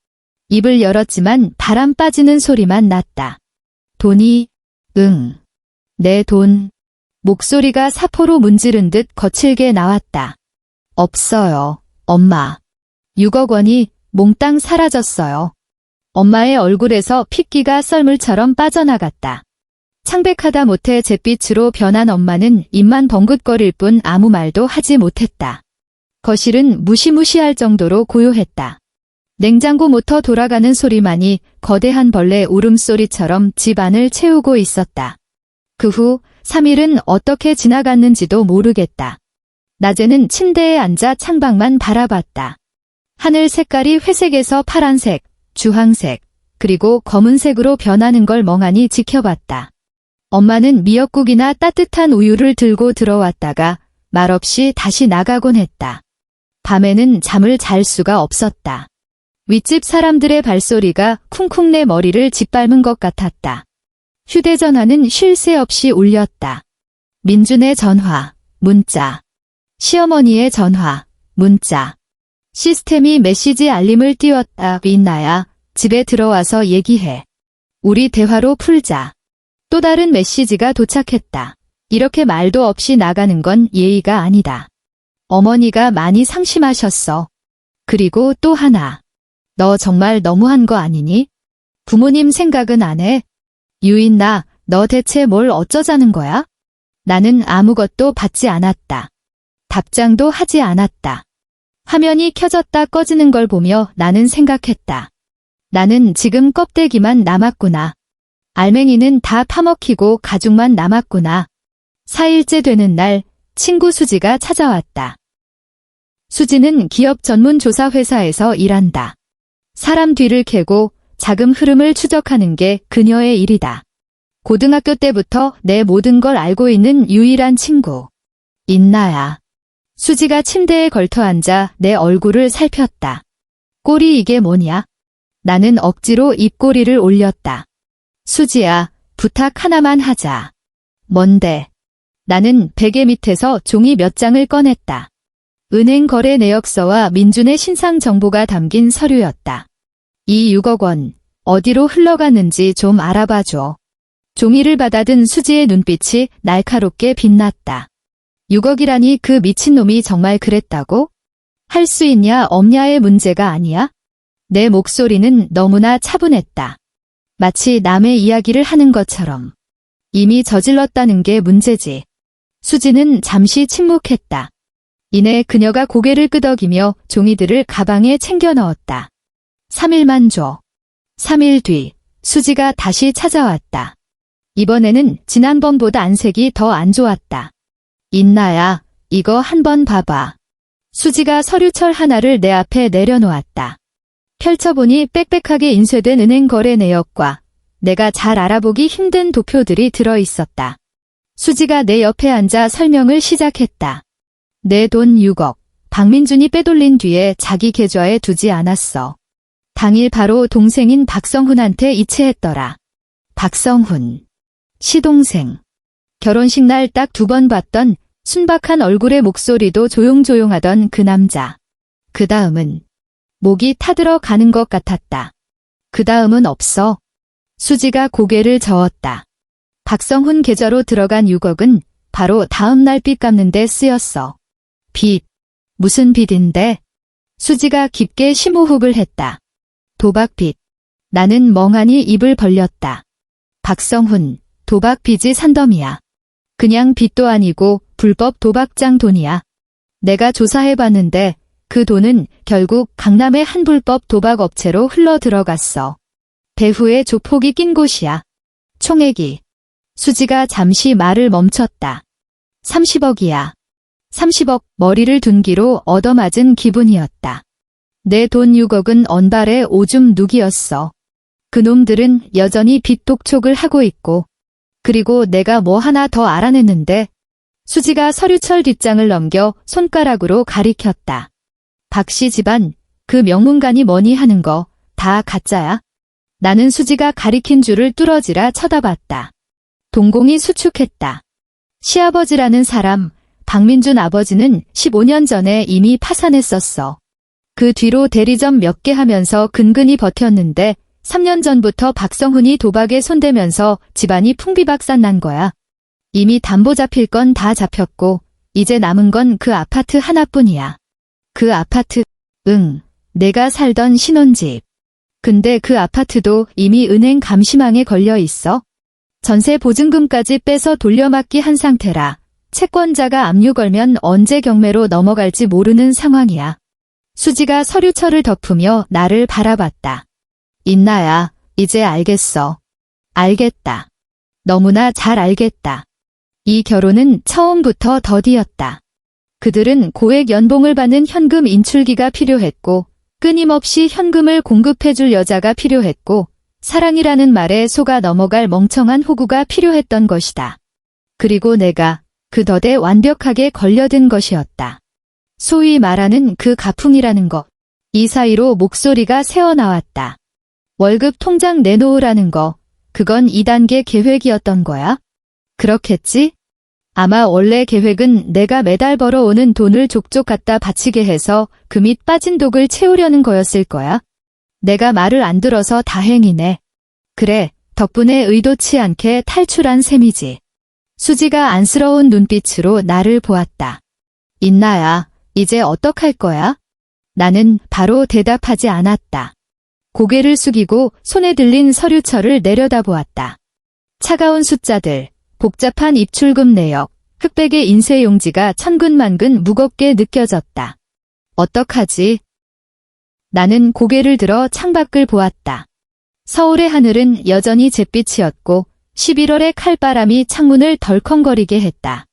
입을 열었지만 바람 빠지는 소리만 났다. 돈이, 응. 내 돈. 목소리가 사포로 문지른 듯 거칠게 나왔다. 없어요, 엄마. 6억 원이 몽땅 사라졌어요. 엄마의 얼굴에서 핏기가 썰물처럼 빠져나갔다. 창백하다 못해 잿빛으로 변한 엄마는 입만 벙긋거릴 뿐 아무 말도 하지 못했다. 거실은 무시무시할 정도로 고요했다. 냉장고 모터 돌아가는 소리만이 거대한 벌레 울음소리처럼 집안을 채우고 있었다. 그 후 3일은 어떻게 지나갔는지도 모르겠다. 낮에는 침대에 앉아 창밖만 바라봤다. 하늘 색깔이 회색에서 파란색, 주황색, 그리고 검은색으로 변하는 걸 멍하니 지켜봤다. 엄마는 미역국이나 따뜻한 우유를 들고 들어왔다가 말없이 다시 나가곤 했다. 밤에는 잠을 잘 수가 없었다. 윗집 사람들의 발소리가 쿵쿵 내 머리를 짓밟은 것 같았다. 휴대전화는 쉴 새 없이 울렸다. 민준의 전화, 문자. 시어머니의 전화, 문자. 시스템이 메시지 알림을 띄웠다. 인나야, 집에 들어와서 얘기해. 우리 대화로 풀자. 또 다른 메시지가 도착했다. 이렇게 말도 없이 나가는 건 예의가 아니다. 어머니가 많이 상심하셨어. 그리고 또 하나. 너 정말 너무한 거 아니니? 부모님 생각은 안 해? 유인나, 너 대체 뭘 어쩌자는 거야? 나는 아무것도 받지 않았다. 답장도 하지 않았다. 화면이 켜졌다 꺼지는 걸 보며 나는 생각했다. 나는 지금 껍데기만 남았구나. 알맹이는 다 파먹히고 가죽만 남았구나. 4일째 되는 날, 친구 수지가 찾아왔다. 수지는 기업 전문 조사 회사에서 일한다. 사람 뒤를 캐고 자금 흐름을 추적하는 게 그녀의 일이다. 고등학교 때부터 내 모든 걸 알고 있는 유일한 친구. 인나야. 수지가 침대에 걸터 앉아 내 얼굴을 살폈다. 꼬리 이게 뭐냐? 나는 억지로 입꼬리를 올렸다. 수지야, 부탁 하나만 하자. 뭔데? 나는 베개 밑에서 종이 몇 장을 꺼냈다. 은행 거래 내역서와 민준의 신상 정보가 담긴 서류였다. 이 6억 원, 어디로 흘러갔는지 좀 알아봐줘. 종이를 받아든 수지의 눈빛이 날카롭게 빛났다. 6억이라니 그 미친놈이 정말 그랬다고? 할 수 있냐 없냐의 문제가 아니야? 내 목소리는 너무나 차분했다. 마치 남의 이야기를 하는 것처럼. 이미 저질렀다는 게 문제지. 수지는 잠시 침묵했다. 이내 그녀가 고개를 끄덕이며 종이들을 가방에 챙겨 넣었다. 3일만 줘. 3일 뒤 수지가 다시 찾아왔다. 이번에는 지난번보다 안색이 더 안 좋았다. 인나야, 이거 한번 봐봐. 수지가 서류철 하나를 내 앞에 내려놓았다. 펼쳐보니 빽빽하게 인쇄된 은행 거래 내역과 내가 잘 알아보기 힘든 도표들이 들어있었다. 수지가 내 옆에 앉아 설명을 시작했다. 내 돈 6억, 박민준이 빼돌린 뒤에 자기 계좌에 두지 않았어. 당일 바로 동생인 박성훈한테 이체했더라. 박성훈. 시동생. 결혼식 날 딱 2번 봤던 순박한 얼굴의 목소리도 조용조용하던 그 남자. 그 다음은 목이 타들어 가는 것 같았다. 그 다음은 없어. 수지가 고개를 저었다. 박성훈 계좌로 들어간 6억은 바로 다음 날 빚 갚는 데 쓰였어. 빚. 무슨 빚인데? 수지가 깊게 심호흡을 했다. 도박빚. 나는 멍하니 입을 벌렸다. 박성훈, 도박 빚이 산더미야. 그냥 빚도 아니고 불법 도박장 돈이야. 내가 조사해봤는데 그 돈은 결국 강남의 한 불법 도박업체로 흘러 들어갔어. 배후에 조폭이 낀 곳이야. 총액이. 수지가 잠시 말을 멈췄다. 30억이야. 30억 머리를 둔기로 얻어맞은 기분이었다. 내 돈 6억은 언발의 오줌 누기였어. 그놈들은 여전히 빚 독촉을 하고 있고 그리고 내가 뭐 하나 더 알아냈는데 수지가 서류철 뒷장을 넘겨 손가락으로 가리켰다. 박씨 집안 그 명문관이 뭐니 하는 거 다 가짜야. 나는 수지가 가리킨 줄을 뚫어지라 쳐다봤다. 동공이 수축했다. 시아버지라는 사람, 박민준 아버지는 15년 전에 이미 파산했었어. 그 뒤로 대리점 몇 개 하면서 근근히 버텼는데 3년 전부터 박성훈이 도박에 손대면서 집안이 풍비박산 난 거야. 이미 담보 잡힐 건 다 잡혔고 이제 남은 건 그 아파트 하나뿐이야. 그 아파트, 내가 살던 신혼집. 근데 그 아파트도 이미 은행 감시망에 걸려 있어. 전세 보증금까지 빼서 돌려막기 한 상태라 채권자가 압류 걸면 언제 경매로 넘어갈지 모르는 상황이야. 수지가 서류철을 덮으며 나를 바라봤다. 인나야, 이제 알겠어. 알겠다. 너무나 잘 알겠다. 이 결혼은 처음부터 더디였다. 그들은 고액 연봉을 받는 현금 인출기가 필요했고 끊임없이 현금을 공급해줄 여자가 필요했고 사랑이라는 말에 속아 넘어갈 멍청한 호구가 필요했던 것이다. 그리고 내가 그 덫에 완벽하게 걸려든 것이었다. 소위 말하는 그 가풍이라는 것. 이 사이로 목소리가 새어나왔다. 월급 통장 내놓으라는 거, 그건 2단계 계획이었던 거야? 그렇겠지? 아마 원래 계획은 내가 매달 벌어오는 돈을 족족 갖다 바치게 해서 그 밑 빠진 독을 채우려는 거였을 거야. 내가 말을 안 들어서 다행이네. 그래, 덕분에 의도치 않게 탈출한 셈이지. 수지가 안쓰러운 눈빛으로 나를 보았다. 인나야, 이제 어떡할 거야? 나는 바로 대답하지 않았다. 고개를 숙이고 손에 들린 서류철을 내려다보았다. 차가운 숫자들, 복잡한 입출금 내역, 흑백의 인쇄용지가 천근만근 무겁게 느껴졌다. 어떡하지? 나는 고개를 들어 창밖을 보았다. 서울의 하늘은 여전히 잿빛이었고 11월의 칼바람이 창문을 덜컹거리게 했다.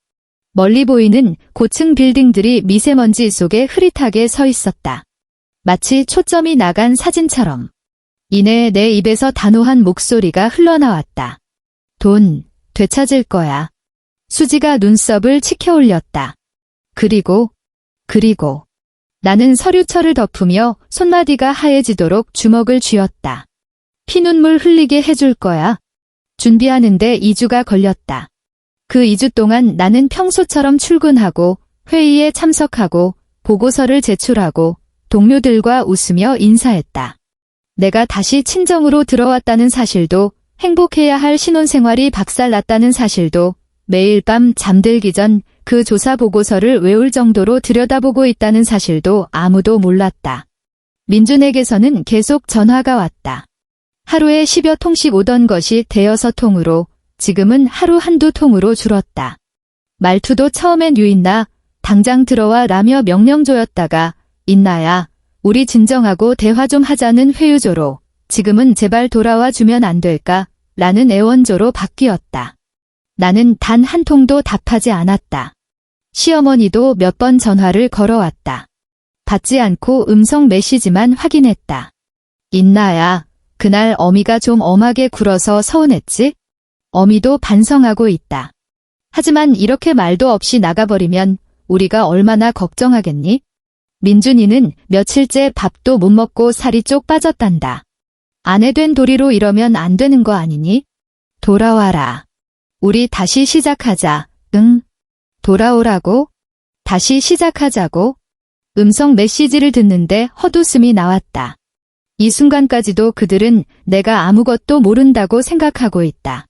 멀리 보이는 고층 빌딩들이 미세먼지 속에 흐릿하게 서 있었다. 마치 초점이 나간 사진처럼. 이내 내 입에서 단호한 목소리가 흘러나왔다. 돈, 되찾을 거야. 수지가 눈썹을 치켜 올렸다. 그리고 나는 서류철을 덮으며 손마디가 하얘지도록 주먹을 쥐었다. 피눈물 흘리게 해줄 거야. 준비하는데 2주가 걸렸다. 그 2주 동안 나는 평소처럼 출근하고 회의에 참석하고 보고서를 제출하고 동료들과 웃으며 인사했다. 내가 다시 친정으로 들어왔다는 사실도, 행복해야 할 신혼생활이 박살났다는 사실도, 매일 밤 잠들기 전 그 조사 보고서를 외울 정도로 들여다보고 있다는 사실도 아무도 몰랐다. 민준에게서는 계속 전화가 왔다. 하루에 10여 통씩 오던 것이 대여섯 통으로 지금은 하루 한두 통으로 줄었다. 말투도 처음엔 유인나, 당장 들어와 라며 명령조였다가 인나야, 우리 진정하고 대화 좀 하자는 회유조로 지금은 제발 돌아와 주면 안 될까? 라는 애원조로 바뀌었다. 나는 단 한 통도 답하지 않았다. 시어머니도 몇 번 전화를 걸어왔다. 받지 않고 음성 메시지만 확인했다. 인나야, 그날 어미가 좀 엄하게 굴어서 서운했지? 어미도 반성하고 있다. 하지만 이렇게 말도 없이 나가버리면 우리가 얼마나 걱정하겠니? 민준이는 며칠째 밥도 못 먹고 살이 쪽 빠졌단다. 아내 된 도리로 이러면 안 되는 거 아니니? 돌아와라. 우리 다시 시작하자. 응? 돌아오라고? 다시 시작하자고? 음성 메시지를 듣는데 헛웃음이 나왔다. 이 순간까지도 그들은 내가 아무것도 모른다고 생각하고 있다.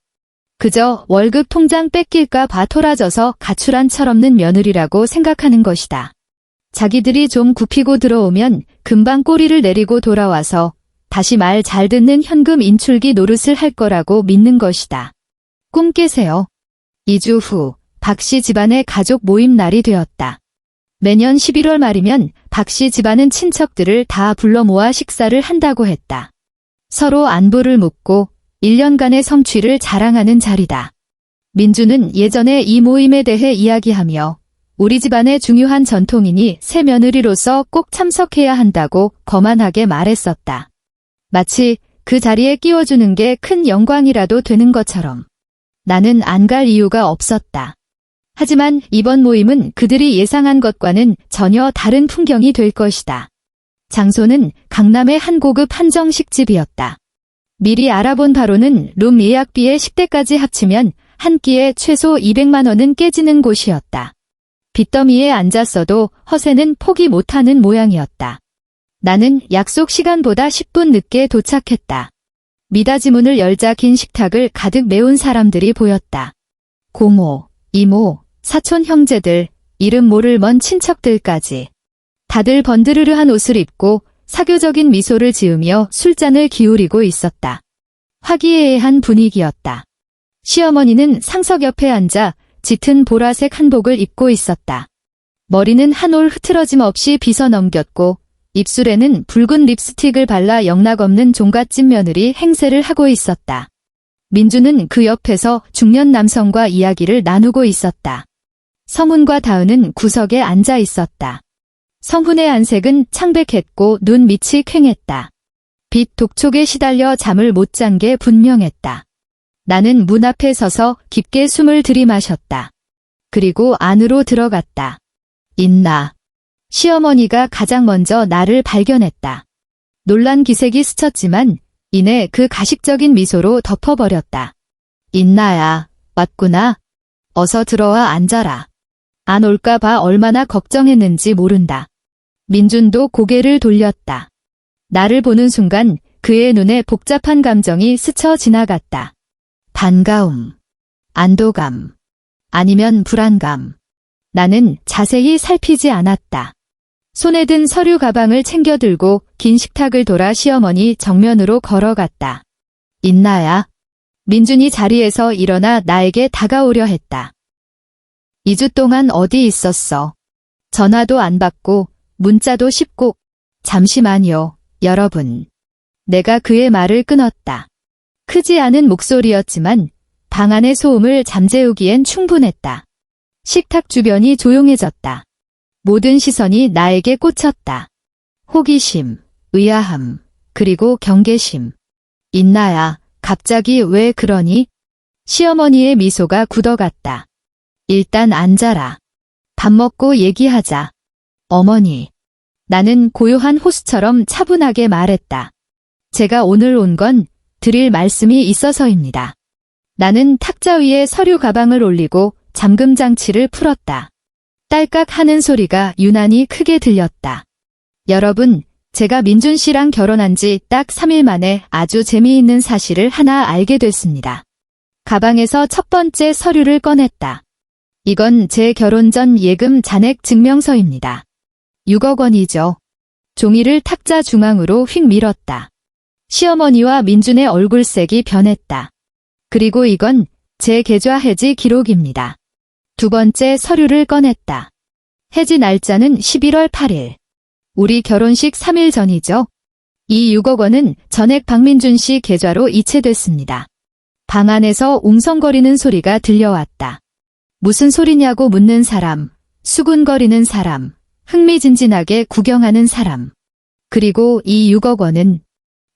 그저 월급 통장 뺏길까 봐 토라져서 가출한 철없는 며느리라고 생각하는 것이다. 자기들이 좀 굽히고 들어오면 금방 꼬리를 내리고 돌아와서 다시 말 잘 듣는 현금 인출기 노릇을 할 거라고 믿는 것이다. 꿈 깨세요. 2주 후 박씨 집안의 가족 모임 날이 되었다. 매년 11월 말이면 박씨 집안은 친척들을 다 불러 모아 식사를 한다고 했다. 서로 안부를 묻고 1년간의 성취를 자랑하는 자리다. 민주는 예전에 이 모임에 대해 이야기하며 우리 집안의 중요한 전통이니 새 며느리로서 꼭 참석해야 한다고 거만하게 말했었다. 마치 그 자리에 끼워주는 게 큰 영광이라도 되는 것처럼. 나는 안 갈 이유가 없었다. 하지만 이번 모임은 그들이 예상한 것과는 전혀 다른 풍경이 될 것이다. 장소는 강남의 한 고급 한정식집이었다. 미리 알아본 바로는 룸 예약비에 식대까지 합치면 한 끼에 최소 200만 원은 깨지는 곳이었다. 빚더미에 앉았어도 허세는 포기 못하는 모양이었다. 나는 약속 시간보다 10분 늦게 도착했다. 미닫이 문을 열자 긴 식탁을 가득 메운 사람들이 보였다. 고모, 이모, 사촌 형제들, 이름 모를 먼 친척들까지. 다들 번드르르한 옷을 입고 사교적인 미소를 지으며 술잔을 기울이고 있었다. 화기애애한 분위기였다. 시어머니는 상석 옆에 앉아 짙은 보라색 한복을 입고 있었다. 머리는 한 올 흐트러짐 없이 빗어 넘겼고 입술에는 붉은 립스틱을 발라 영락없는 종갓집 며느리 행세를 하고 있었다. 민주는 그 옆에서 중년 남성과 이야기를 나누고 있었다. 성훈과 다은은 구석에 앉아 있었다. 성훈의 안색은 창백했고 눈 밑이 퀭했다. 빛 독촉에 시달려 잠을 못 잔 게 분명했다. 나는 문 앞에 서서 깊게 숨을 들이마셨다. 그리고 안으로 들어갔다. 인나. 시어머니가 가장 먼저 나를 발견했다. 놀란 기색이 스쳤지만 이내 그 가식적인 미소로 덮어버렸다. 인나야, 왔구나. 어서 들어와 앉아라. 안 올까 봐 얼마나 걱정했는지 모른다. 민준도 고개를 돌렸다. 나를 보는 순간 그의 눈에 복잡한 감정이 스쳐 지나갔다. 반가움, 안도감, 아니면 불안감. 나는 자세히 살피지 않았다. 손에 든 서류 가방을 챙겨 들고 긴 식탁을 돌아 시어머니 정면으로 걸어갔다. 인나야. 민준이 자리에서 일어나 나에게 다가오려 했다. 2주 동안 어디 있었어? 전화도 안 받고 문자도 쉽고. 잠시만요, 여러분. 내가 그의 말을 끊었다. 크지 않은 목소리였지만 방 안의 소음을 잠재우기엔 충분했다. 식탁 주변이 조용해졌다. 모든 시선이 나에게 꽂혔다. 호기심, 의아함, 그리고 경계심. 인나야, 갑자기 왜 그러니? 시어머니의 미소가 굳어갔다. 일단 앉아라. 밥 먹고 얘기하자. 어머니. 나는 고요한 호수처럼 차분하게 말했다. 제가 오늘 온 건 드릴 말씀이 있어서입니다. 나는 탁자 위에 서류 가방을 올리고 잠금 장치를 풀었다. 딸깍 하는 소리가 유난히 크게 들렸다. 여러분, 제가 민준 씨랑 결혼한 지 딱 3일 만에 아주 재미있는 사실을 하나 알게 됐습니다. 가방에서 첫 번째 서류를 꺼냈다. 이건 제 결혼 전 예금 잔액 증명서입니다. 6억 원이죠. 종이를 탁자 중앙으로 휙 밀었다. 시어머니와 민준의 얼굴색이 변했다. 그리고 이건 제 계좌 해지 기록입니다. 두 번째 서류를 꺼냈다. 해지 날짜는 11월 8일. 우리 결혼식 3일 전이죠. 이 6억 원은 전액 박민준 씨 계좌로 이체됐습니다. 방 안에서 웅성거리는 소리가 들려왔다. 무슨 소리냐고 묻는 사람, 수군거리는 사람, 흥미진진하게 구경하는 사람. 그리고 이 6억 원은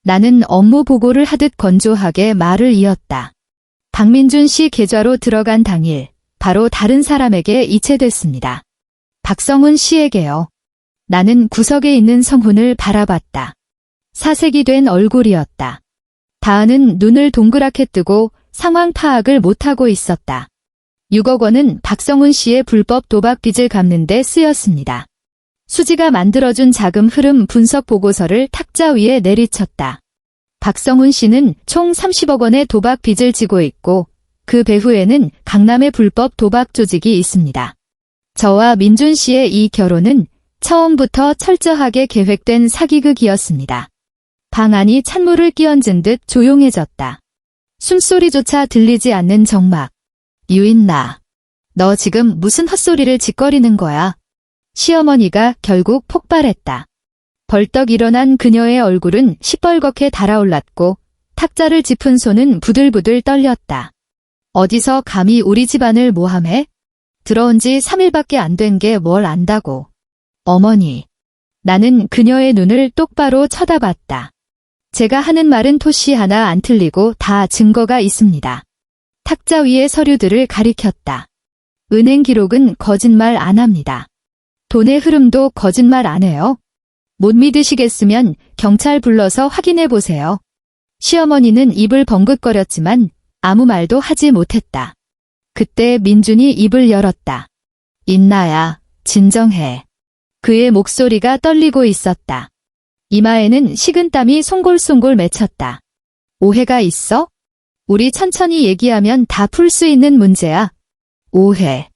나는 업무 보고를 하듯 건조하게 말을 이었다. 박민준 씨 계좌로 들어간 당일 바로 다른 사람에게 이체됐습니다. 박성훈 씨에게요. 나는 구석에 있는 성훈을 바라봤다. 사색이 된 얼굴이었다. 다은은 눈을 동그랗게 뜨고 상황 파악을 못하고 있었다. 6억 원은 박성훈 씨의 불법 도박 빚을 갚는 데 쓰였습니다. 수지가 만들어준 자금 흐름 분석 보고서를 탁자 위에 내리쳤다. 박성훈 씨는 총 30억 원의 도박 빚을 지고 있고 그 배후에는 강남의 불법 도박 조직이 있습니다. 저와 민준 씨의 이 결혼은 처음부터 철저하게 계획된 사기극이었습니다. 방 안이 찬물을 끼얹은 듯 조용해졌다. 숨소리조차 들리지 않는 정막. 유인나, 너 지금 무슨 헛소리를 짓거리는 거야? 시어머니가 결국 폭발했다. 벌떡 일어난 그녀의 얼굴은 시뻘겋게 달아올랐고 탁자를 짚은 손은 부들부들 떨렸다. 어디서 감히 우리 집안을 모함해? 들어온 지 3일밖에 안 된 게 뭘 안다고. 어머니. 나는 그녀의 눈을 똑바로 쳐다봤다. 제가 하는 말은 토시 하나 안 틀리고 다 증거가 있습니다. 탁자 위의 서류들을 가리켰다. 은행 기록은 거짓말 안 합니다. 돈의 흐름도 거짓말 안 해요. 못 믿으시겠으면 경찰 불러서 확인해 보세요. 시어머니는 입을 벙긋거렸지만 아무 말도 하지 못했다. 그때 민준이 입을 열었다. 인나야, 진정해. 그의 목소리가 떨리고 있었다. 이마에는 식은땀이 송골송골 맺혔다. 오해가 있어? 우리 천천히 얘기하면 다 풀 수 있는 문제야. 오해.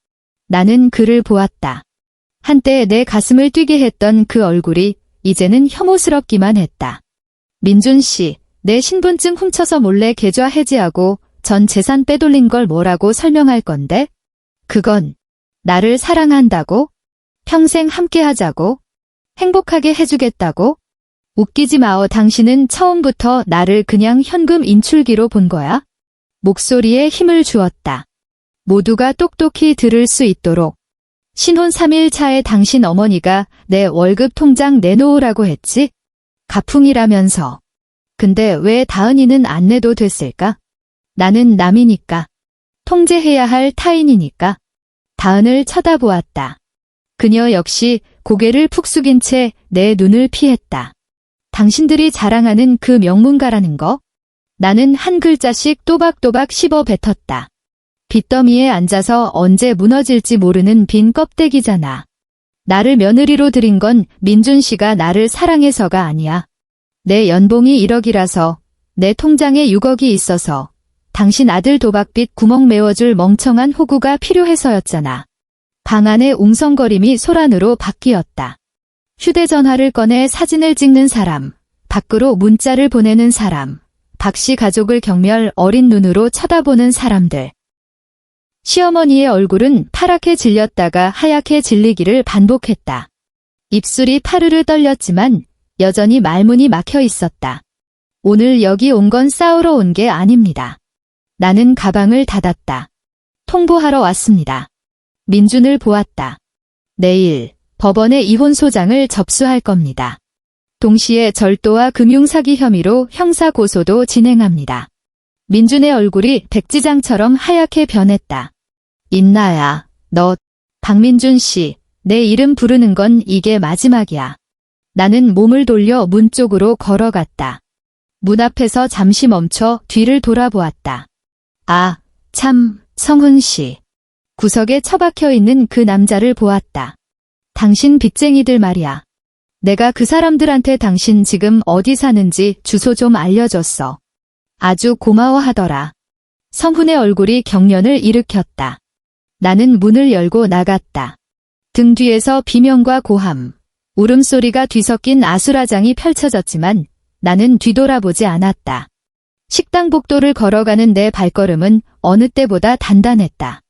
나는 그를 보았다. 한때 내 가슴을 뛰게 했던 그 얼굴이 이제는 혐오스럽기만 했다. 민준 씨, 내 신분증 훔쳐서 몰래 계좌 해지하고 전 재산 빼돌린 걸 뭐라고 설명할 건데? 그건 나를 사랑한다고? 평생 함께 하자고? 행복하게 해주겠다고? 웃기지 마어. 당신은 처음부터 나를 그냥 현금 인출기로 본 거야? 목소리에 힘을 주었다. 모두가 똑똑히 들을 수 있도록. 신혼 3일 차에 당신 어머니가 내 월급 통장 내놓으라고 했지? 가풍이라면서. 근데 왜 다은이는 안 내도 됐을까? 나는 남이니까. 통제해야 할 타인이니까. 다은을 쳐다보았다. 그녀 역시 고개를 푹 숙인 채 내 눈을 피했다. 당신들이 자랑하는 그 명문가라는 거? 나는 한 글자씩 또박또박 씹어 뱉었다. 빚더미에 앉아서 언제 무너질지 모르는 빈 껍데기잖아. 나를 며느리로 들인 건 민준 씨가 나를 사랑해서가 아니야. 내 연봉이 1억이라서, 내 통장에 6억이 있어서, 당신 아들 도박빚 구멍 메워줄 멍청한 호구가 필요해서였잖아. 방 안의 웅성거림이 소란으로 바뀌었다. 휴대전화를 꺼내 사진을 찍는 사람, 밖으로 문자를 보내는 사람, 박씨 가족을 경멸 어린 눈으로 쳐다보는 사람들. 시어머니의 얼굴은 파랗게 질렸다가 하얗게 질리기를 반복했다. 입술이 파르르 떨렸지만 여전히 말문이 막혀 있었다. 오늘 여기 온 건 싸우러 온 게 아닙니다. 나는 가방을 닫았다. 통보하러 왔습니다. 민준을 보았다. 내일 법원에 이혼소장을 접수할 겁니다. 동시에 절도와 금융사기 혐의로 형사고소도 진행합니다. 민준의 얼굴이 백지장처럼 하얗게 변했다. 인나야, 너, 박민준 씨, 내 이름 부르는 건 이게 마지막이야. 나는 몸을 돌려 문 쪽으로 걸어갔다. 문 앞에서 잠시 멈춰 뒤를 돌아보았다. 아, 참, 성훈 씨. 구석에 처박혀 있는 그 남자를 보았다. 당신 빚쟁이들 말이야. 내가 그 사람들한테 당신 지금 어디 사는지 주소 좀 알려줬어. 아주 고마워하더라. 성훈의 얼굴이 경련을 일으켰다. 나는 문을 열고 나갔다. 등 뒤에서 비명과 고함, 울음소리가 뒤섞인 아수라장이 펼쳐졌지만 나는 뒤돌아보지 않았다. 식당 복도를 걸어가는 내 발걸음은 어느 때보다 단단했다.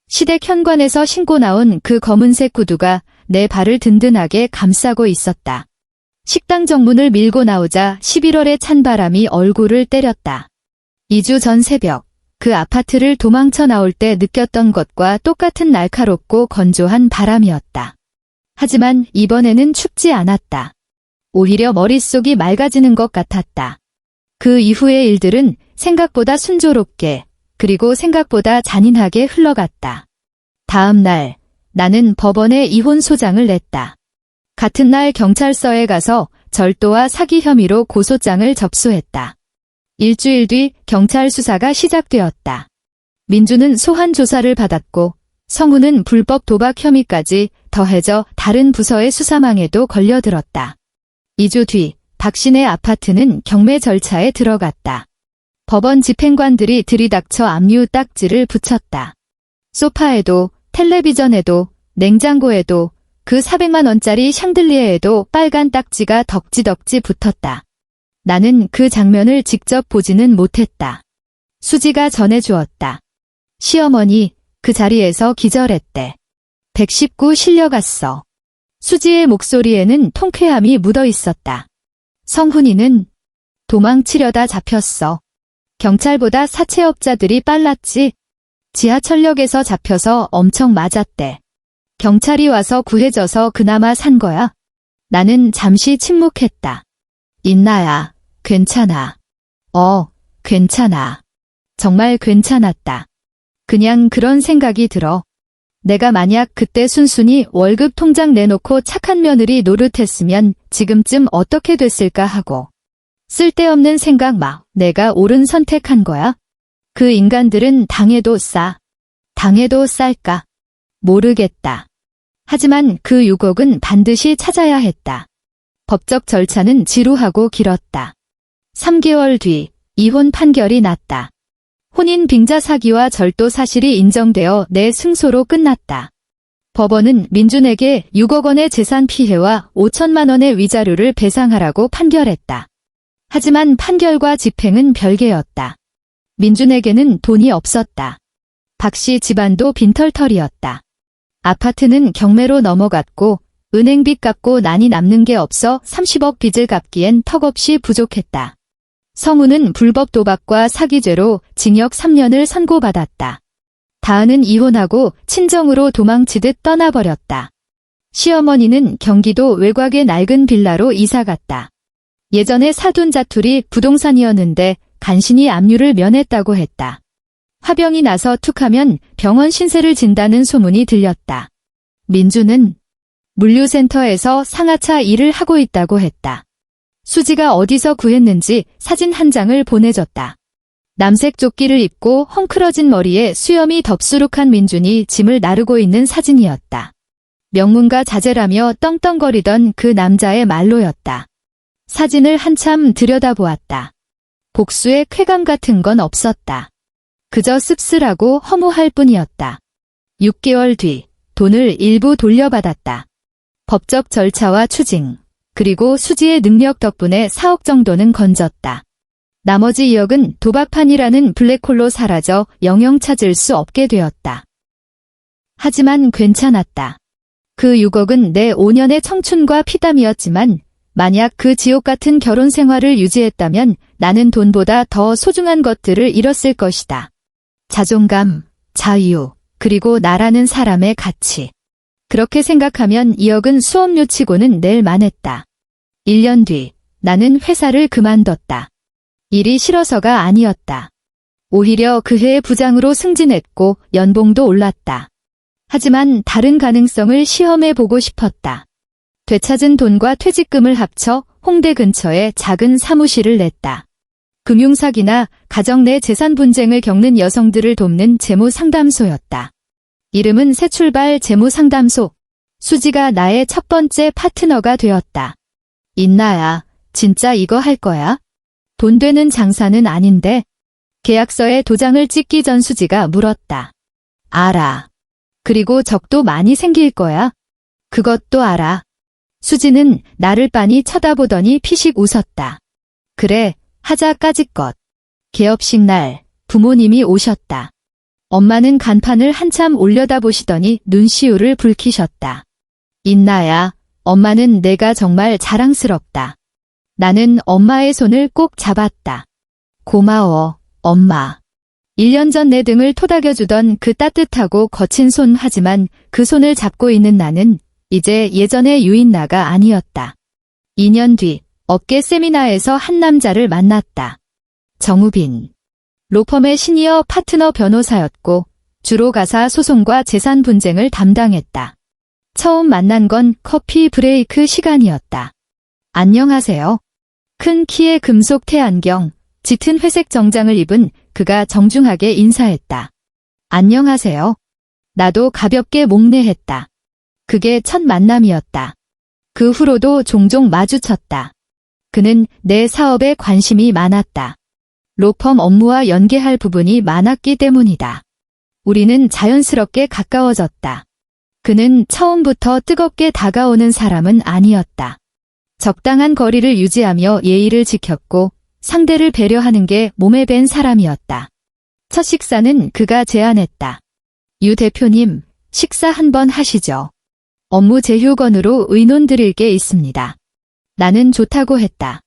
시댁 현관에서 신고 나온 그 검은색 구두가 내 발을 든든하게 감싸고 있었다. 식당 정문을 밀고 나오자 11월의 찬바람이 얼굴을 때렸다. 2주 전 새벽, 그 아파트를 도망쳐 나올 때 느꼈던 것과 똑같은 날카롭고 건조한 바람이었다. 하지만 이번에는 춥지 않았다. 오히려 머릿속이 맑아지는 것 같았다. 그 이후의 일들은 생각보다 순조롭게, 그리고 생각보다 잔인하게 흘러갔다. 다음 날, 나는 법원에 이혼 소장을 냈다. 같은 날 경찰서에 가서 절도와 사기 혐의로 고소장을 접수했다. 일주일 뒤 경찰 수사가 시작되었다. 민주는 소환 조사를 받았고 성훈은 불법 도박 혐의까지 더해져 다른 부서의 수사망에도 걸려들었다. 2주 뒤 박신의 아파트는 경매 절차에 들어갔다. 법원 집행관들이 들이닥쳐 압류 딱지를 붙였다. 소파에도 텔레비전에도 냉장고에도 그 400만 원짜리 샹들리에에도 빨간 딱지가 덕지덕지 붙었다. 나는 그 장면을 직접 보지는 못했다. 수지가 전해주었다. 시어머니, 그 자리에서 기절했대. 119 실려갔어. 수지의 목소리에는 통쾌함이 묻어 있었다. 성훈이는 도망치려다 잡혔어. 경찰보다 사채업자들이 빨랐지. 지하철역에서 잡혀서 엄청 맞았대. 경찰이 와서 구해줘서 그나마 산 거야. 나는 잠시 침묵했다. 인나야, 괜찮아. 괜찮아. 정말 괜찮았다. 그냥 그런 생각이 들어. 내가 만약 그때 순순히 월급 통장 내놓고 착한 며느리 노릇했으면 지금쯤 어떻게 됐을까 하고. 쓸데없는 생각 마. 내가 옳은 선택한 거야. 그 인간들은 당해도 당해도 쌀까? 모르겠다. 하지만 그 유곡은 반드시 찾아야 했다. 법적 절차는 지루하고 길었다. 3개월 뒤 이혼 판결이 났다. 혼인 빙자 사기와 절도 사실이 인정되어 내 승소로 끝났다. 법원은 민준에게 6억 원의 재산 피해와 5천만 원의 위자료를 배상하라고 판결했다. 하지만 판결과 집행은 별개였다. 민준에게는 돈이 없었다. 박씨 집안도 빈털터리였다. 아파트는 경매로 넘어갔고 은행빚 갚고 난이 남는 게 없어 30억 빚을 갚기엔 턱없이 부족했다. 성우는 불법 도박과 사기죄로 징역 3년을 선고받았다. 다은은 이혼하고 친정으로 도망치듯 떠나버렸다. 시어머니는 경기도 외곽의 낡은 빌라로 이사갔다. 예전에 사돈 자투리 부동산이었는데 간신히 압류를 면했다고 했다. 화병이 나서 툭하면 병원 신세를 진다는 소문이 들렸다. 민주는 물류센터에서 상하차 일을 하고 있다고 했다. 수지가 어디서 구했는지 사진 한 장을 보내줬다. 남색 조끼를 입고 헝클어진 머리에 수염이 덥수룩한 민준이 짐을 나르고 있는 사진이었다. 명문가 자제라며 떵떵거리던 그 남자의 말로였다. 사진을 한참 들여다보았다. 복수의 쾌감 같은 건 없었다. 그저 씁쓸하고 허무할 뿐이었다. 6개월 뒤 돈을 일부 돌려받았다. 법적 절차와 추징, 그리고 수지의 능력 덕분에 4억 정도는 건졌다. 나머지 2억은 도박판이라는 블랙홀로 사라져 영영 찾을 수 없게 되었다. 하지만 괜찮았다. 그 6억은 내 5년의 청춘과 피땀이었지만 만약 그 지옥 같은 결혼 생활을 유지했다면 나는 돈보다 더 소중한 것들을 잃었을 것이다. 자존감, 자유, 그리고 나라는 사람의 가치. 그렇게 생각하면 2억은 수업료치고는 낼 만했다. 1년 뒤 나는 회사를 그만뒀다. 일이 싫어서가 아니었다. 오히려 그 해의 부장으로 승진했고 연봉도 올랐다. 하지만 다른 가능성을 시험해보고 싶었다. 되찾은 돈과 퇴직금을 합쳐 홍대 근처에 작은 사무실을 냈다. 금융사기나 가정 내 재산 분쟁을 겪는 여성들을 돕는 재무상담소였다. 이름은 새출발 재무상담소. 수지가 나의 첫 번째 파트너가 되었다. 인나야, 진짜 이거 할 거야? 돈 되는 장사는 아닌데? 계약서에 도장을 찍기 전 수지가 물었다. 알아. 그리고 적도 많이 생길 거야? 그것도 알아. 수지는 나를 빤히 쳐다보더니 피식 웃었다. 그래, 하자 까짓것. 개업식 날 부모님이 오셨다. 엄마는 간판을 한참 올려다보시더니 눈시울을 붉히셨다. 인나야, 엄마는 내가 정말 자랑스럽다. 나는 엄마의 손을 꼭 잡았다. 고마워, 엄마. 1년 전 내 등을 토닥여주던 그 따뜻하고 거친 손 하지만 그 손을 잡고 있는 나는 이제 예전의 유인나가 아니었다. 2년 뒤 업계 세미나에서 한 남자를 만났다. 정우빈. 로펌의 시니어 파트너 변호사였고 주로 가사 소송과 재산 분쟁을 담당했다. 처음 만난 건 커피 브레이크 시간이었다. 안녕하세요. 큰 키에 금속 태안경, 짙은 회색 정장을 입은 그가 정중하게 인사했다. 안녕하세요. 나도 가볍게 목례했다. 그게 첫 만남이었다. 그 후로도 종종 마주쳤다. 그는 내 사업에 관심이 많았다. 로펌 업무와 연계할 부분이 많았기 때문이다. 우리는 자연스럽게 가까워졌다. 그는 처음부터 뜨겁게 다가오는 사람은 아니었다. 적당한 거리를 유지하며 예의를 지켰고 상대를 배려하는 게 몸에 밴 사람이었다. 첫 식사는 그가 제안했다. 유 대표님, 식사 한번 하시죠. 업무 제휴건으로 의논 드릴 게 있습니다. 나는 좋다고 했다.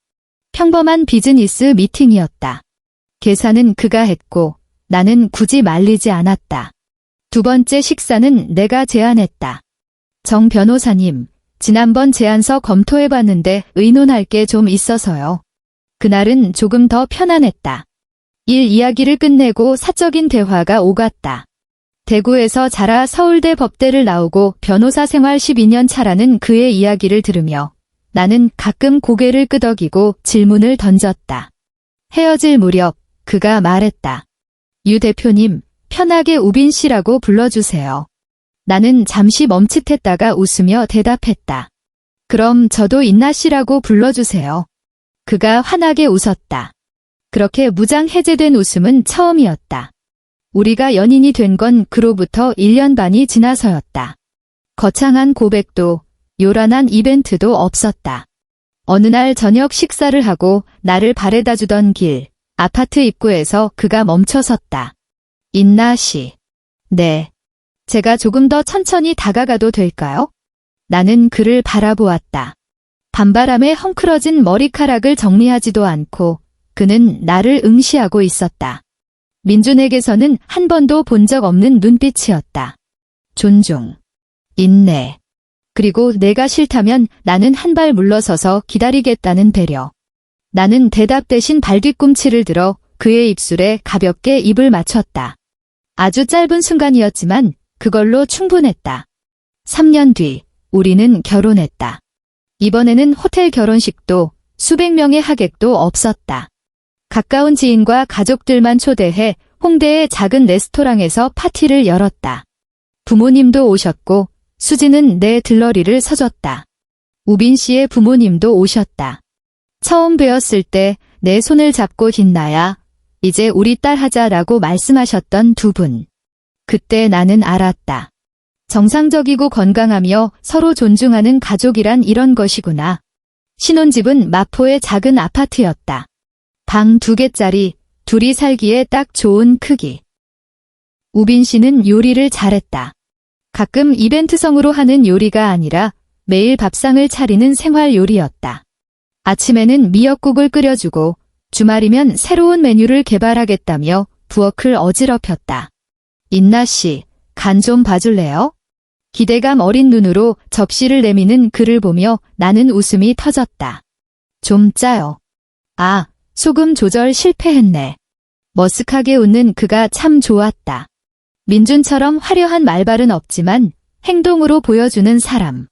평범한 비즈니스 미팅이었다. 계산은 그가 했고 나는 굳이 말리지 않았다. 두 번째 식사는 내가 제안했다. 정 변호사님, 지난번 제안서 검토해봤는데 의논할 게 좀 있어서요. 그날은 조금 더 편안했다. 일 이야기를 끝내고 사적인 대화가 오갔다. 대구에서 자라 서울대 법대를 나오고 변호사 생활 12년 차라는 그의 이야기를 들으며 나는 가끔 고개를 끄덕이고 질문을 던졌다. 헤어질 무렵 그가 말했다. 유 대표님, 편하게 우빈 씨라고 불러주세요. 나는 잠시 멈칫했다가 웃으며 대답했다. 그럼 저도 인나 씨라고 불러주세요. 그가 환하게 웃었다. 그렇게 무장 해제된 웃음은 처음이었다. 우리가 연인이 된 건 그로부터 1년 반이 지나서였다. 거창한 고백도 요란한 이벤트도 없었다. 어느 날 저녁 식사를 하고 나를 바래다 주던 길, 아파트 입구에서 그가 멈춰섰다. 인나 씨. 네. 제가 조금 더 천천히 다가가도 될까요? 나는 그를 바라보았다. 밤바람에 헝클어진 머리카락을 정리하지도 않고 그는 나를 응시하고 있었다. 민준에게서는 한 번도 본 적 없는 눈빛이었다. 존중, 인내, 그리고 내가 싫다면 나는 한 발 물러서서 기다리겠다는 배려. 나는 대답 대신 발뒤꿈치를 들어 그의 입술에 가볍게 입을 맞췄다. 아주 짧은 순간이었지만 그걸로 충분했다. 3년 뒤 우리는 결혼했다. 이번에는 호텔 결혼식도 수백 명의 하객도 없었다. 가까운 지인과 가족들만 초대해 홍대의 작은 레스토랑에서 파티를 열었다. 부모님도 오셨고 수지는 내 들러리를 서줬다. 우빈 씨의 부모님도 오셨다. 처음 뵈었을 때 내 손을 잡고 인나야, 이제 우리 딸 하자라고 말씀하셨던 두 분. 그때 나는 알았다. 정상적이고 건강하며 서로 존중하는 가족이란 이런 것이구나. 신혼집은 마포의 작은 아파트였다. 방 2개짜리, 둘이 살기에 딱 좋은 크기. 우빈 씨는 요리를 잘했다. 가끔 이벤트성으로 하는 요리가 아니라 매일 밥상을 차리는 생활 요리였다. 아침에는 미역국을 끓여주고 주말이면 새로운 메뉴를 개발하겠다며 부엌을 어지럽혔다. 인나 씨, 간 좀 봐줄래요? 기대감 어린 눈으로 접시를 내미는 그를 보며 나는 웃음이 터졌다. 좀 짜요. 아, 소금 조절 실패했네. 머쓱하게 웃는 그가 참 좋았다. 민준처럼 화려한 말발은 없지만 행동으로 보여주는 사람.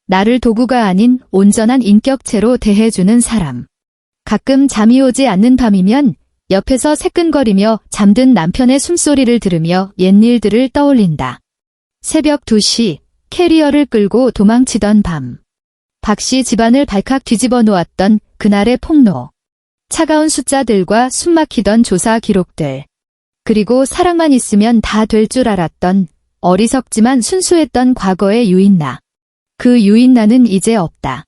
나를 도구가 아닌 온전한 인격체로 대해주는 사람. 가끔 잠이 오지 않는 밤이면 옆에서 새끈거리며 잠든 남편의 숨소리를 들으며 옛일들을 떠올린다. 새벽 2시 캐리어를 끌고 도망치던 밤. 박씨 집안을 발칵 뒤집어 놓았던 그날의 폭로. 차가운 숫자들과 숨막히던 조사 기록들. 그리고 사랑만 있으면 다 될 줄 알았던 어리석지만 순수했던 과거의 유인나. 그 유인나는 이제 없다.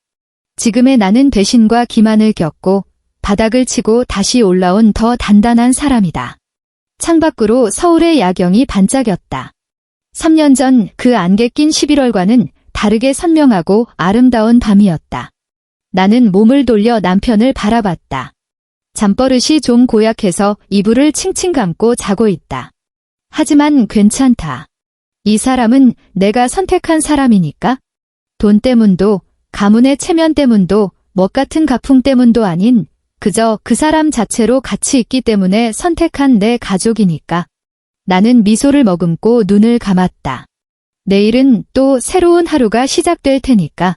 지금의 나는 배신과 기만을 겪고 바닥을 치고 다시 올라온 더 단단한 사람이다. 창밖으로 서울의 야경이 반짝였다. 3년 전 그 안개 낀 11월과는 다르게 선명하고 아름다운 밤이었다. 나는 몸을 돌려 남편을 바라봤다. 잠버릇이 좀 고약해서 이불을 칭칭 감고 자고 있다. 하지만 괜찮다. 이 사람은 내가 선택한 사람이니까. 돈 때문도, 가문의 체면 때문도, 멋 같은 가풍 때문도 아닌 그저 그 사람 자체로 가치 있기 때문에 선택한 내 가족이니까. 나는 미소를 머금고 눈을 감았다. 내일은 또 새로운 하루가 시작될 테니까.